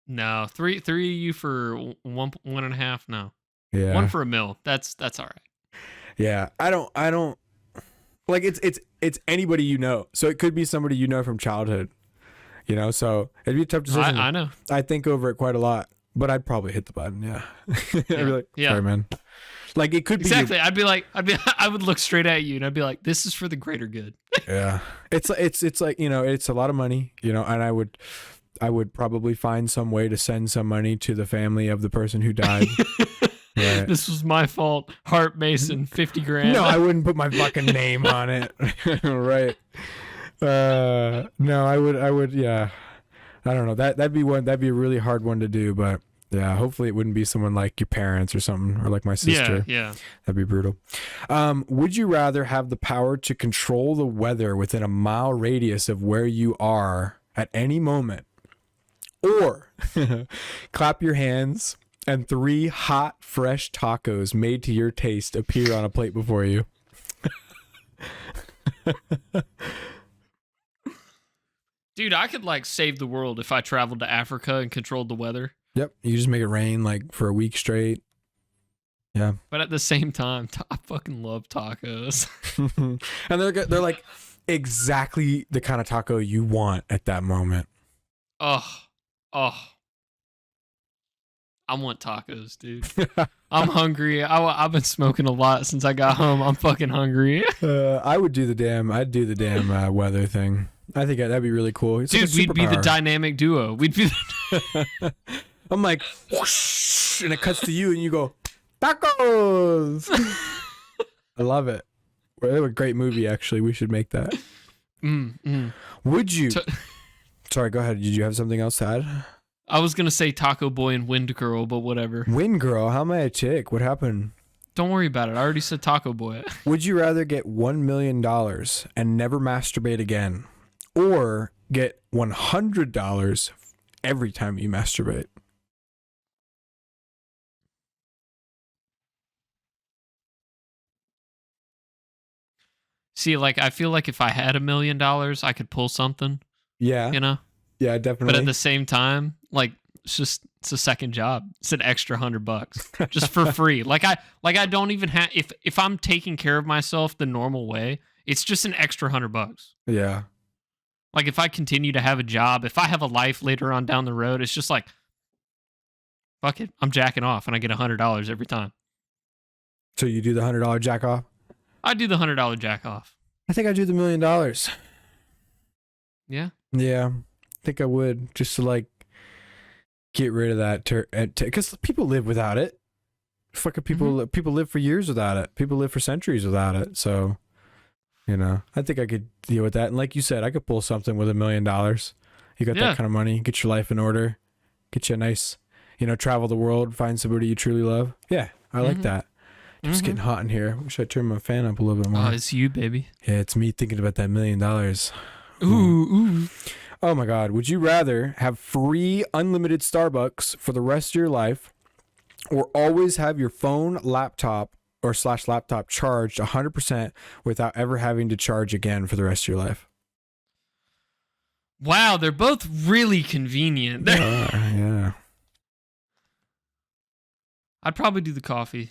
No. Three you for one and a half? No. Yeah. One for $1 million. That's all right. Yeah. I don't like it's anybody you know. So it could be somebody you know from childhood. You know, so it'd be a tough decision. I know. I think over it quite a lot, but I'd probably hit the button. Yeah. I'd be like, sorry, man. Like it could be exactly. I would look straight at you and I'd be like, this is for the greater good. Yeah. It's like, you know, it's a lot of money, you know, and I would probably find some way to send some money to the family of the person who died. Right. This was my fault. Hart Mason, 50 grand. No, I wouldn't put my fucking name on it. Right. No, I would, yeah. I don't know. That'd be a really hard one to do, but yeah, hopefully it wouldn't be someone like your parents or something, or like my sister. Yeah. That'd be brutal. Would you rather have the power to control the weather within a mile radius of where you are at any moment, or clap your hands and 3 hot, fresh tacos made to your taste appear on a plate before you? Dude, I could like save the world if I traveled to Africa and controlled the weather. Yep. You just make it rain like for a week straight. Yeah. But at the same time, I fucking love tacos. And they're like exactly the kind of taco you want at that moment. Oh. I want tacos, dude. I'm hungry. I've been smoking a lot since I got home. I'm fucking hungry. I'd do the damn weather thing. I think that'd be really cool. It's Dude, like a we'd be the superpower. dynamic duo. We'd be I'm like, whoosh, and it cuts to you, and you go, tacos. I love it. Well, a great movie, actually. We should make that. Would you? Sorry, go ahead. Did you have something else to add? I was going to say Taco Boy and Wind Girl, but whatever. Wind Girl? How am I a chick? What happened? Don't worry about it. I already said Taco Boy. Would you rather get $1 million and never masturbate again, or get $100 every time you masturbate? See, like, I feel like if I had $1 million, I could pull something, Yeah. you know? Yeah, definitely. But at the same time, like, it's a second job. It's an extra $100 just for free. Like I don't even have, if I'm taking care of myself the normal way, it's just an extra $100. Yeah. Like if I continue to have a job, if I have a life later on down the road, it's just like, fuck it. I'm jacking off and I get $100 every time. So you do the $100 jack off? I do the $100 jack off. I think I do the $1 million. Yeah. Yeah. I think I would, just to like get rid of that, because people live without it. Fucking people live for years without it. People live for centuries without it. So, you know, I think I could deal with that. And like you said, I could pull something with $1 million. You got that kind of money, get your life in order, get you a nice, you know, travel the world, find somebody you truly love. Yeah, I like that. It's getting hot in here. Wish I'd turn my fan up a little bit more. Oh, it's you, baby. Yeah, it's me thinking about that $1 million. Ooh. Oh my God. Would you rather have free unlimited Starbucks for the rest of your life, or always have your phone, laptop, or / laptop charged 100% without ever having to charge again for the rest of your life? Wow, they're both really convenient. Yeah. I'd probably do the coffee.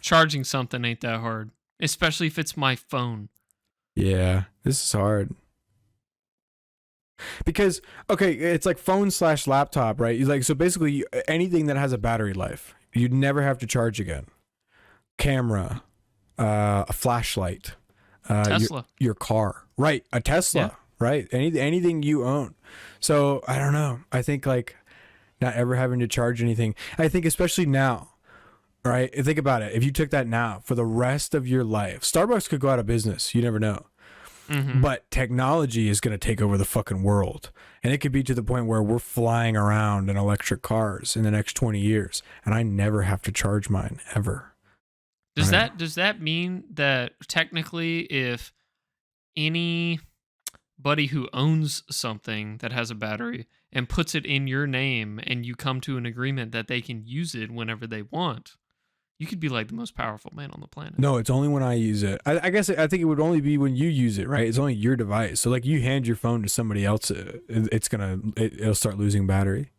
Charging something ain't that hard, especially if it's my phone. Yeah, this is hard. Because, okay, it's like phone / laptop, right? Like, so basically anything that has a battery life, you'd never have to charge again. Camera, a flashlight, Tesla, your car, right? A Tesla, right? Anything you own. So I don't know. I think like not ever having to charge anything. I think especially now, right? Think about it. If you took that now for the rest of your life, Starbucks could go out of business. You never know. But technology is going to take over the fucking world. And it could be to the point where we're flying around in electric cars in the next 20 years. And I never have to charge mine ever. Does that mean that technically if anybody who owns something that has a battery and puts it in your name and you come to an agreement that they can use it whenever they want, you could be like the most powerful man on the planet? No, it's only when I use it. I guess I think it would only be when you use it, right? It's only your device. So like you hand your phone to somebody else, it'll start losing battery.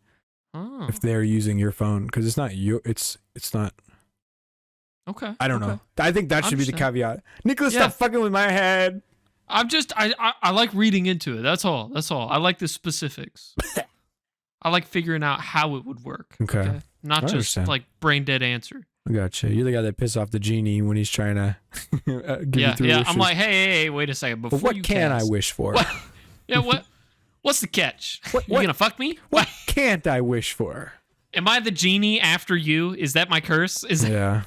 Oh. If they're using your phone, because it's not you. It's not. Okay. I don't know. I think that should be the caveat. Nicholas, stop fucking with my head. I like reading into it. That's all. I like the specifics. I like figuring out how it would work. Okay. Not just like brain dead answer. I gotcha. You're the guy that pisses off the genie when he's trying to give you 3 wishes. I'm like, hey, wait a second. Before what can I wish for? What's the catch? What, you gonna fuck me? What can't I wish for? Am I the genie after you? Is that my curse? Yeah.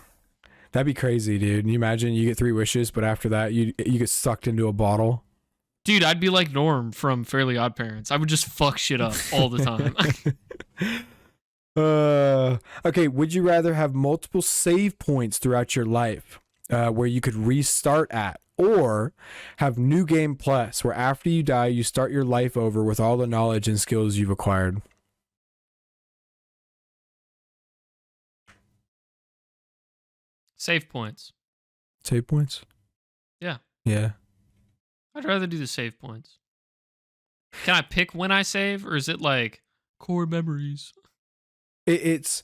That'd be crazy, dude. Can you imagine you get 3 wishes, but after that you get sucked into a bottle? Dude, I'd be like Norm from Fairly Odd Parents. I would just fuck shit up all the time. Okay, would you rather have multiple save points throughout your life where you could restart at, or have New Game Plus where after you die you start your life over with all the knowledge and skills you've acquired? Save points. Save points? Yeah. Yeah. I'd rather do the save points. Can I pick when I save, or is it like core memories? It's,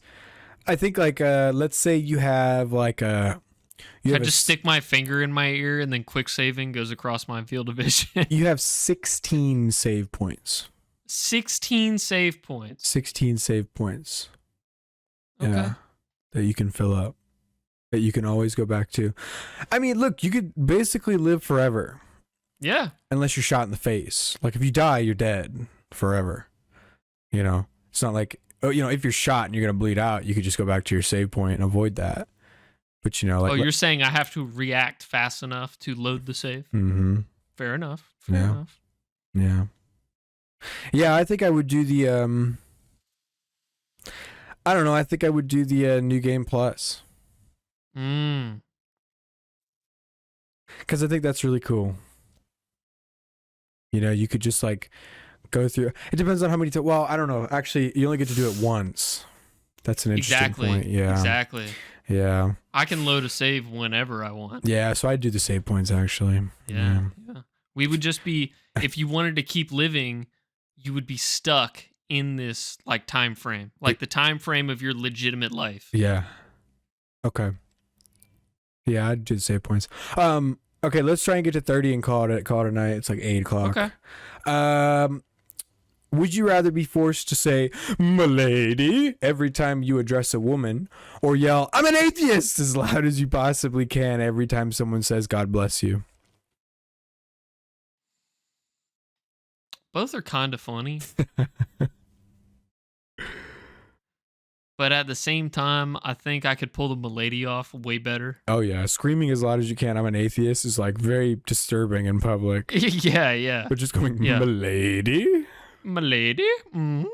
I think like let's say you have like a. I just stick my finger in my ear and then quick saving goes across my field of vision. You have 16 save points. 16 save points. 16 save points. Okay. Yeah, that you can fill up, that you can always go back to. I mean, look, you could basically live forever. Yeah. Unless you're shot in the face. Like if you die, you're dead forever. You know, it's not like, oh, you know, if you're shot and you're going to bleed out, you could just go back to your save point and avoid that. But, you know, like. Oh, you're saying I have to react fast enough to load the save? Mm-hmm. Fair enough. Fair enough. Yeah. Yeah, I think I would do the, I don't know. I think I would do the New Game Plus. Because I think that's really cool. You know, you could just like go through. It depends on how many. Well, I don't know. Actually, you only get to do it once. That's an interesting point. Yeah. Exactly. Yeah. I can load a save whenever I want. Yeah. So I do the save points actually. Yeah. We would just be, if you wanted to keep living, you would be stuck in this like time frame, like the time frame of your legitimate life. Yeah. Okay. Yeah, I'd do the save points. Okay, let's try and get to 30 and call it a night. It's like 8 o'clock. Okay. Would you rather be forced to say "m'lady" every time you address a woman, or yell "I'm an atheist" as loud as you possibly can every time someone says "God bless you"? Both are kind of funny. But at the same time, I think I could pull the "m'lady" off way better. Oh yeah, screaming as loud as you can "I'm an atheist" is like very disturbing in public. Yeah. But just going "m'lady"? "M'lady?" Mm-hmm.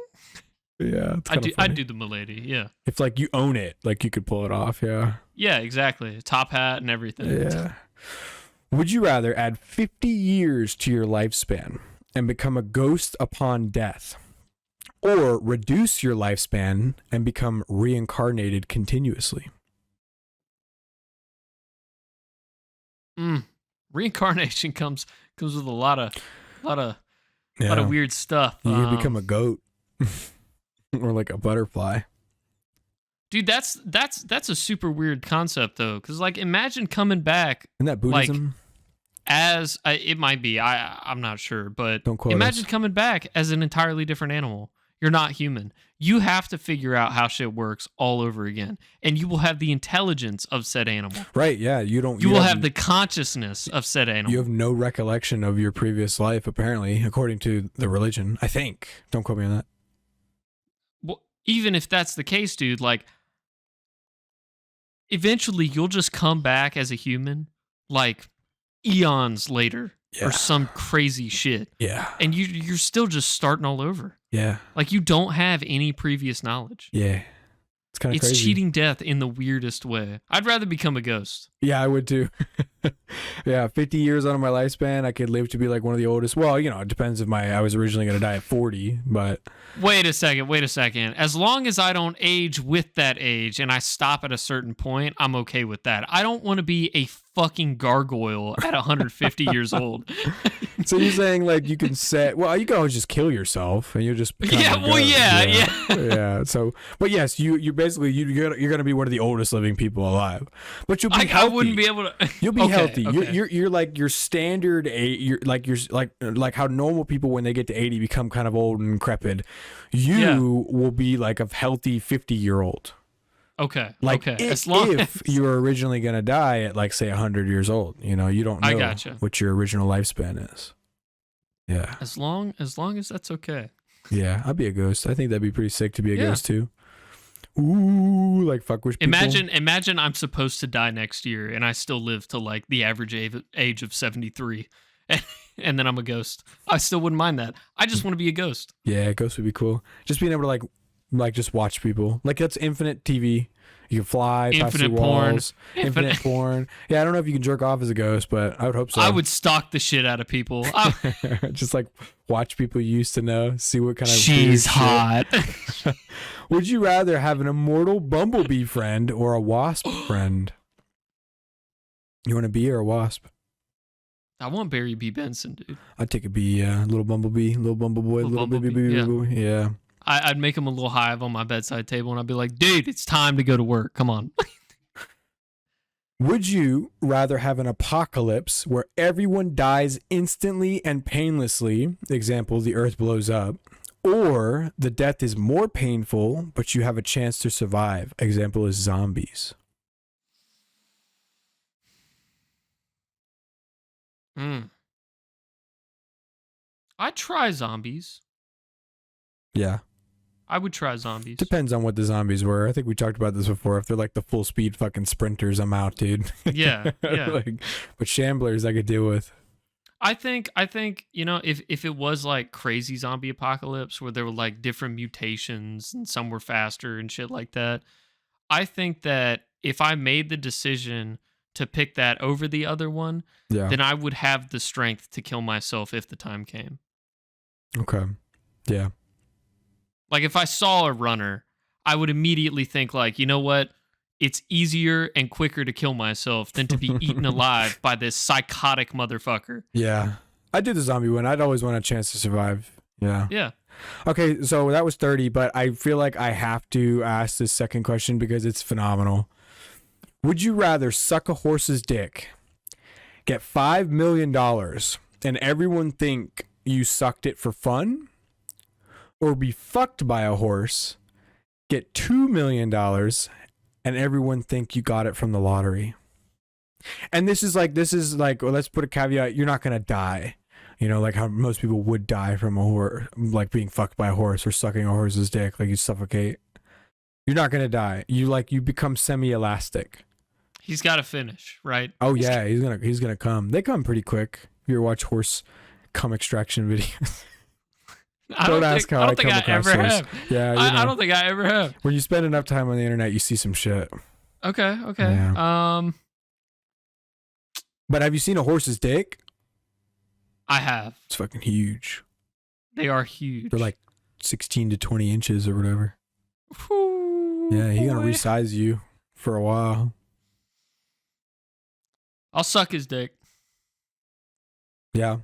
Yeah, I'd do the "m'lady," yeah. If like you own it, like you could pull it off, yeah. Yeah, exactly. Top hat and everything. Yeah. Would you rather add 50 years to your lifespan and become a ghost upon death, or reduce your lifespan and become reincarnated continuously? Reincarnation comes with a lot of weird stuff. You can become a goat or like a butterfly. Dude, that's a super weird concept though, because like imagine coming back. Isn't that Buddhism? Like, as it might be, I'm not sure, but Don't quote imagine us. coming back as an entirely different animal. You're not human. You have to figure out how shit works all over again, and you will have the intelligence of said animal. Right? Yeah. You will have the consciousness of said animal. You have no recollection of your previous life, apparently, according to the religion. I think. Don't quote me on that. Well, even if that's the case, dude, like eventually you'll just come back as a human, like eons later. Yeah. Or some crazy shit. Yeah. And you're still just starting all over. Yeah. Like you don't have any previous knowledge. Yeah. It's kind of crazy. It's cheating death in the weirdest way. I'd rather become a ghost. Yeah, I would too. Yeah, 50 years out of my lifespan, I could live to be like one of the oldest. Well, you know, it depends if I was originally going to die at 40, but. Wait a second. As long as I don't age with that age and I stop at a certain point, I'm okay with that. I don't want to be a fucking gargoyle at 150 years old. So you're saying like you can you can always just kill yourself and you'll just become yeah. a Well, ghost. yeah. So, but yes, you're basically you're gonna be one of the oldest living people alive, but you'll be healthy. I wouldn't be able to. You'll be healthy. Okay. You're like your standard age. You're like how normal people when they get to 80 become kind of old and decrepit. You will be like a healthy 50-year-old. Okay. Like if you were originally gonna die at like say 100 years old, you know, you don't know what your original lifespan is. Yeah. As long as that's okay. Yeah, I'd be a ghost. I think that'd be pretty sick to be a ghost too. Ooh, like fuck with people. Imagine I'm supposed to die next year and I still live to like the average age of 73. And then I'm a ghost. I still wouldn't mind that. I just want to be a ghost. Yeah, ghost would be cool. Just being able to like just watch people. Like that's infinite TV. You can fly, pass through walls, infinite porn. Yeah, I don't know if you can jerk off as a ghost, but I would hope so. I would stalk the shit out of people. Just like watch people you used to know, see what kind of she's hot. Would you rather have an immortal bumblebee friend or a wasp friend? You want a bee or a wasp? I want Barry B. Benson, dude. I'd take a bee, little bumblebee, little bumbleboy, little baby. Yeah. I'd make him a little hive on my bedside table, and I'd be like, dude, it's time to go to work. Come on. Would you rather have an apocalypse where everyone dies instantly and painlessly, example, the earth blows up, or the death is more painful, but you have a chance to survive, example is zombies? I'd try zombies. Yeah. I would try zombies. Depends on what the zombies were. I think we talked about this before. If they're like the full speed fucking sprinters, I'm out, dude. Yeah. But shamblers I could deal with. I think, if it was like crazy zombie apocalypse where there were like different mutations and some were faster and shit like that, I think that if I made the decision to pick that over the other one, then I would have the strength to kill myself if the time came. Okay. Yeah. Like if I saw a runner, I would immediately think like, you know what? It's easier and quicker to kill myself than to be eaten alive by this psychotic motherfucker. Yeah. I did the zombie one. I'd always want a chance to survive. Yeah. Yeah. Okay, so that was 30, but I feel like I have to ask this second question because it's phenomenal. Would you rather suck a horse's dick, get $5 million, and everyone think you sucked it for fun? Or be fucked by a horse, get $2 million, and everyone think you got it from the lottery? And this is like, well, let's put a caveat. You're not going to die. You know, like how most people would die from a horse, like being fucked by a horse or sucking a horse's dick, like you suffocate. You're not going to die. You become semi-elastic. He's got to finish, right? Oh yeah, he's going to come. They come pretty quick. If you ever watch horse cum extraction videos. I don't think I ever have. Yeah, I don't think I ever have. When you spend enough time on the internet, you see some shit. Okay. Yeah. But have you seen a horse's dick? I have. It's fucking huge. They are huge. They're like 16 to 20 inches or whatever. Ooh, yeah, he's gonna boy. resize you for a while. I'll suck his dick. Yeah.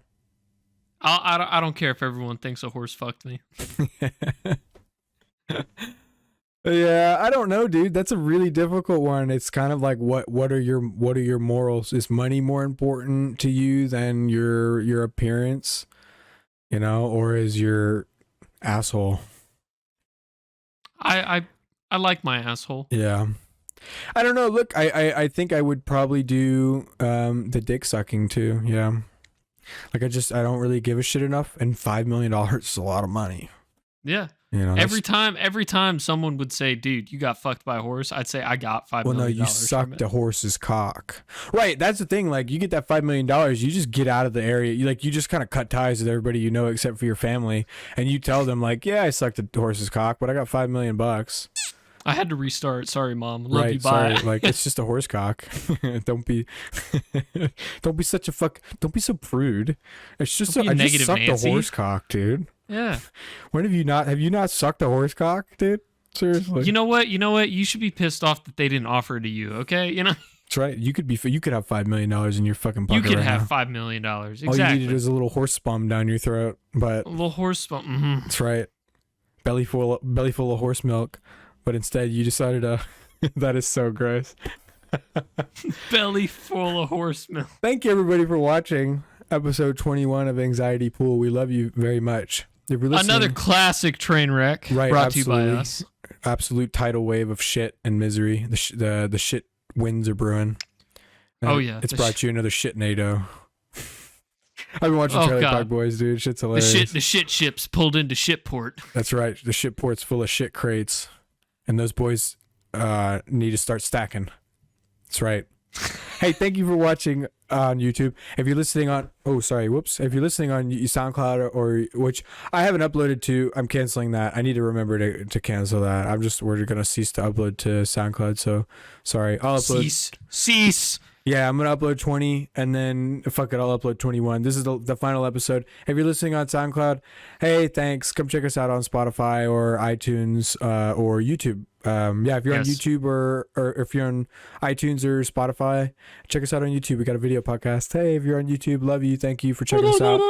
I don't care if everyone thinks a horse fucked me. Yeah, I don't know, dude. That's a really difficult one. It's kind of like what are your morals? Is money more important to you than your appearance? You know, or is your asshole? I like my asshole. Yeah. I don't know. Look, I think I would probably do the dick sucking too. Yeah. Like I don't really give a shit enough, and $5 million is a lot of money. Yeah. You know, every time someone would say, "Dude, you got fucked by a horse," I'd say, "I got $5 million." Well, no, you sucked a horse's cock. Right. That's the thing. Like, you get that $5 million, you just get out of the area. You just kind of cut ties with everybody you know except for your family, and you tell them like, "Yeah, I sucked a horse's cock, but I got $5 million." I had to restart. Sorry, Mom. Love you. Sorry. Bye. Like, it's just a horse cock. Don't be such a fuck. Don't be so prude. It's just I just sucked a horse cock, dude. Yeah. When have you not sucked a horse cock, dude? Seriously. You know what? You should be pissed off that they didn't offer it to you. Okay. You know. That's right. You could have $5 million in your fucking pocket. You could right have now. $5 million. Exactly. All you needed is a little horse spum down your throat, but a little horse spum. Mm-hmm. That's right. Belly full of horse milk. But instead, you decided to. That is so gross. Belly full of horse milk. Thank you, everybody, for watching episode 21 of Anxiety Pool. We love you very much. If you're listening, another classic train wreck brought to you by us. Absolute tidal wave of shit and misery. The shit winds are brewing. Oh, yeah. It's brought you another shit-nado. I've been watching Trailer Park Boys, dude. Shit's hilarious. The shit ships pulled into Shitport. That's right. The Shitport's full of shit crates. And those boys need to start stacking. That's right. Hey, thank you for watching on YouTube. If you're listening on, if you're listening on SoundCloud or which I haven't uploaded to, I'm canceling that. I need to remember to cancel that. We're gonna cease to upload to SoundCloud. So sorry. I'll upload. Cease. Yeah, I'm gonna upload 20, and then fuck it, I'll upload 21. This is the final episode. If you're listening on SoundCloud, hey, thanks. Come check us out on Spotify or iTunes or YouTube. If you're on YouTube or if you're on iTunes or Spotify, check us out on YouTube. We got a video podcast. Hey, if you're on YouTube, love you. Thank you for checking us out.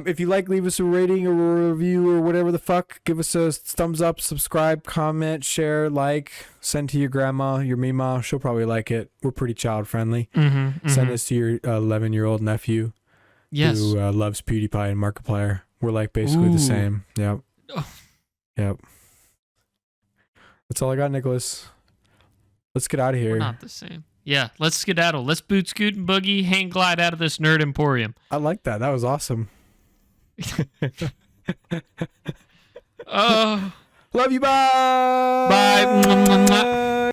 If you like, leave us a rating or a review or whatever the fuck. Give us a thumbs up, subscribe, comment, share, like, send to your grandma, your mima. She'll probably like it. We're pretty child friendly. Send this to your 11-year-old nephew who loves PewDiePie and Markiplier. We're like basically the same. Yep. Yep. That's all I got, Nicholas. Let's get out of here. We're not the same. Yeah, let's skedaddle. Let's boot, scoot, and boogie, hang glide out of this nerd emporium. I like that. That was awesome. Oh. Love you. Bye. Bye.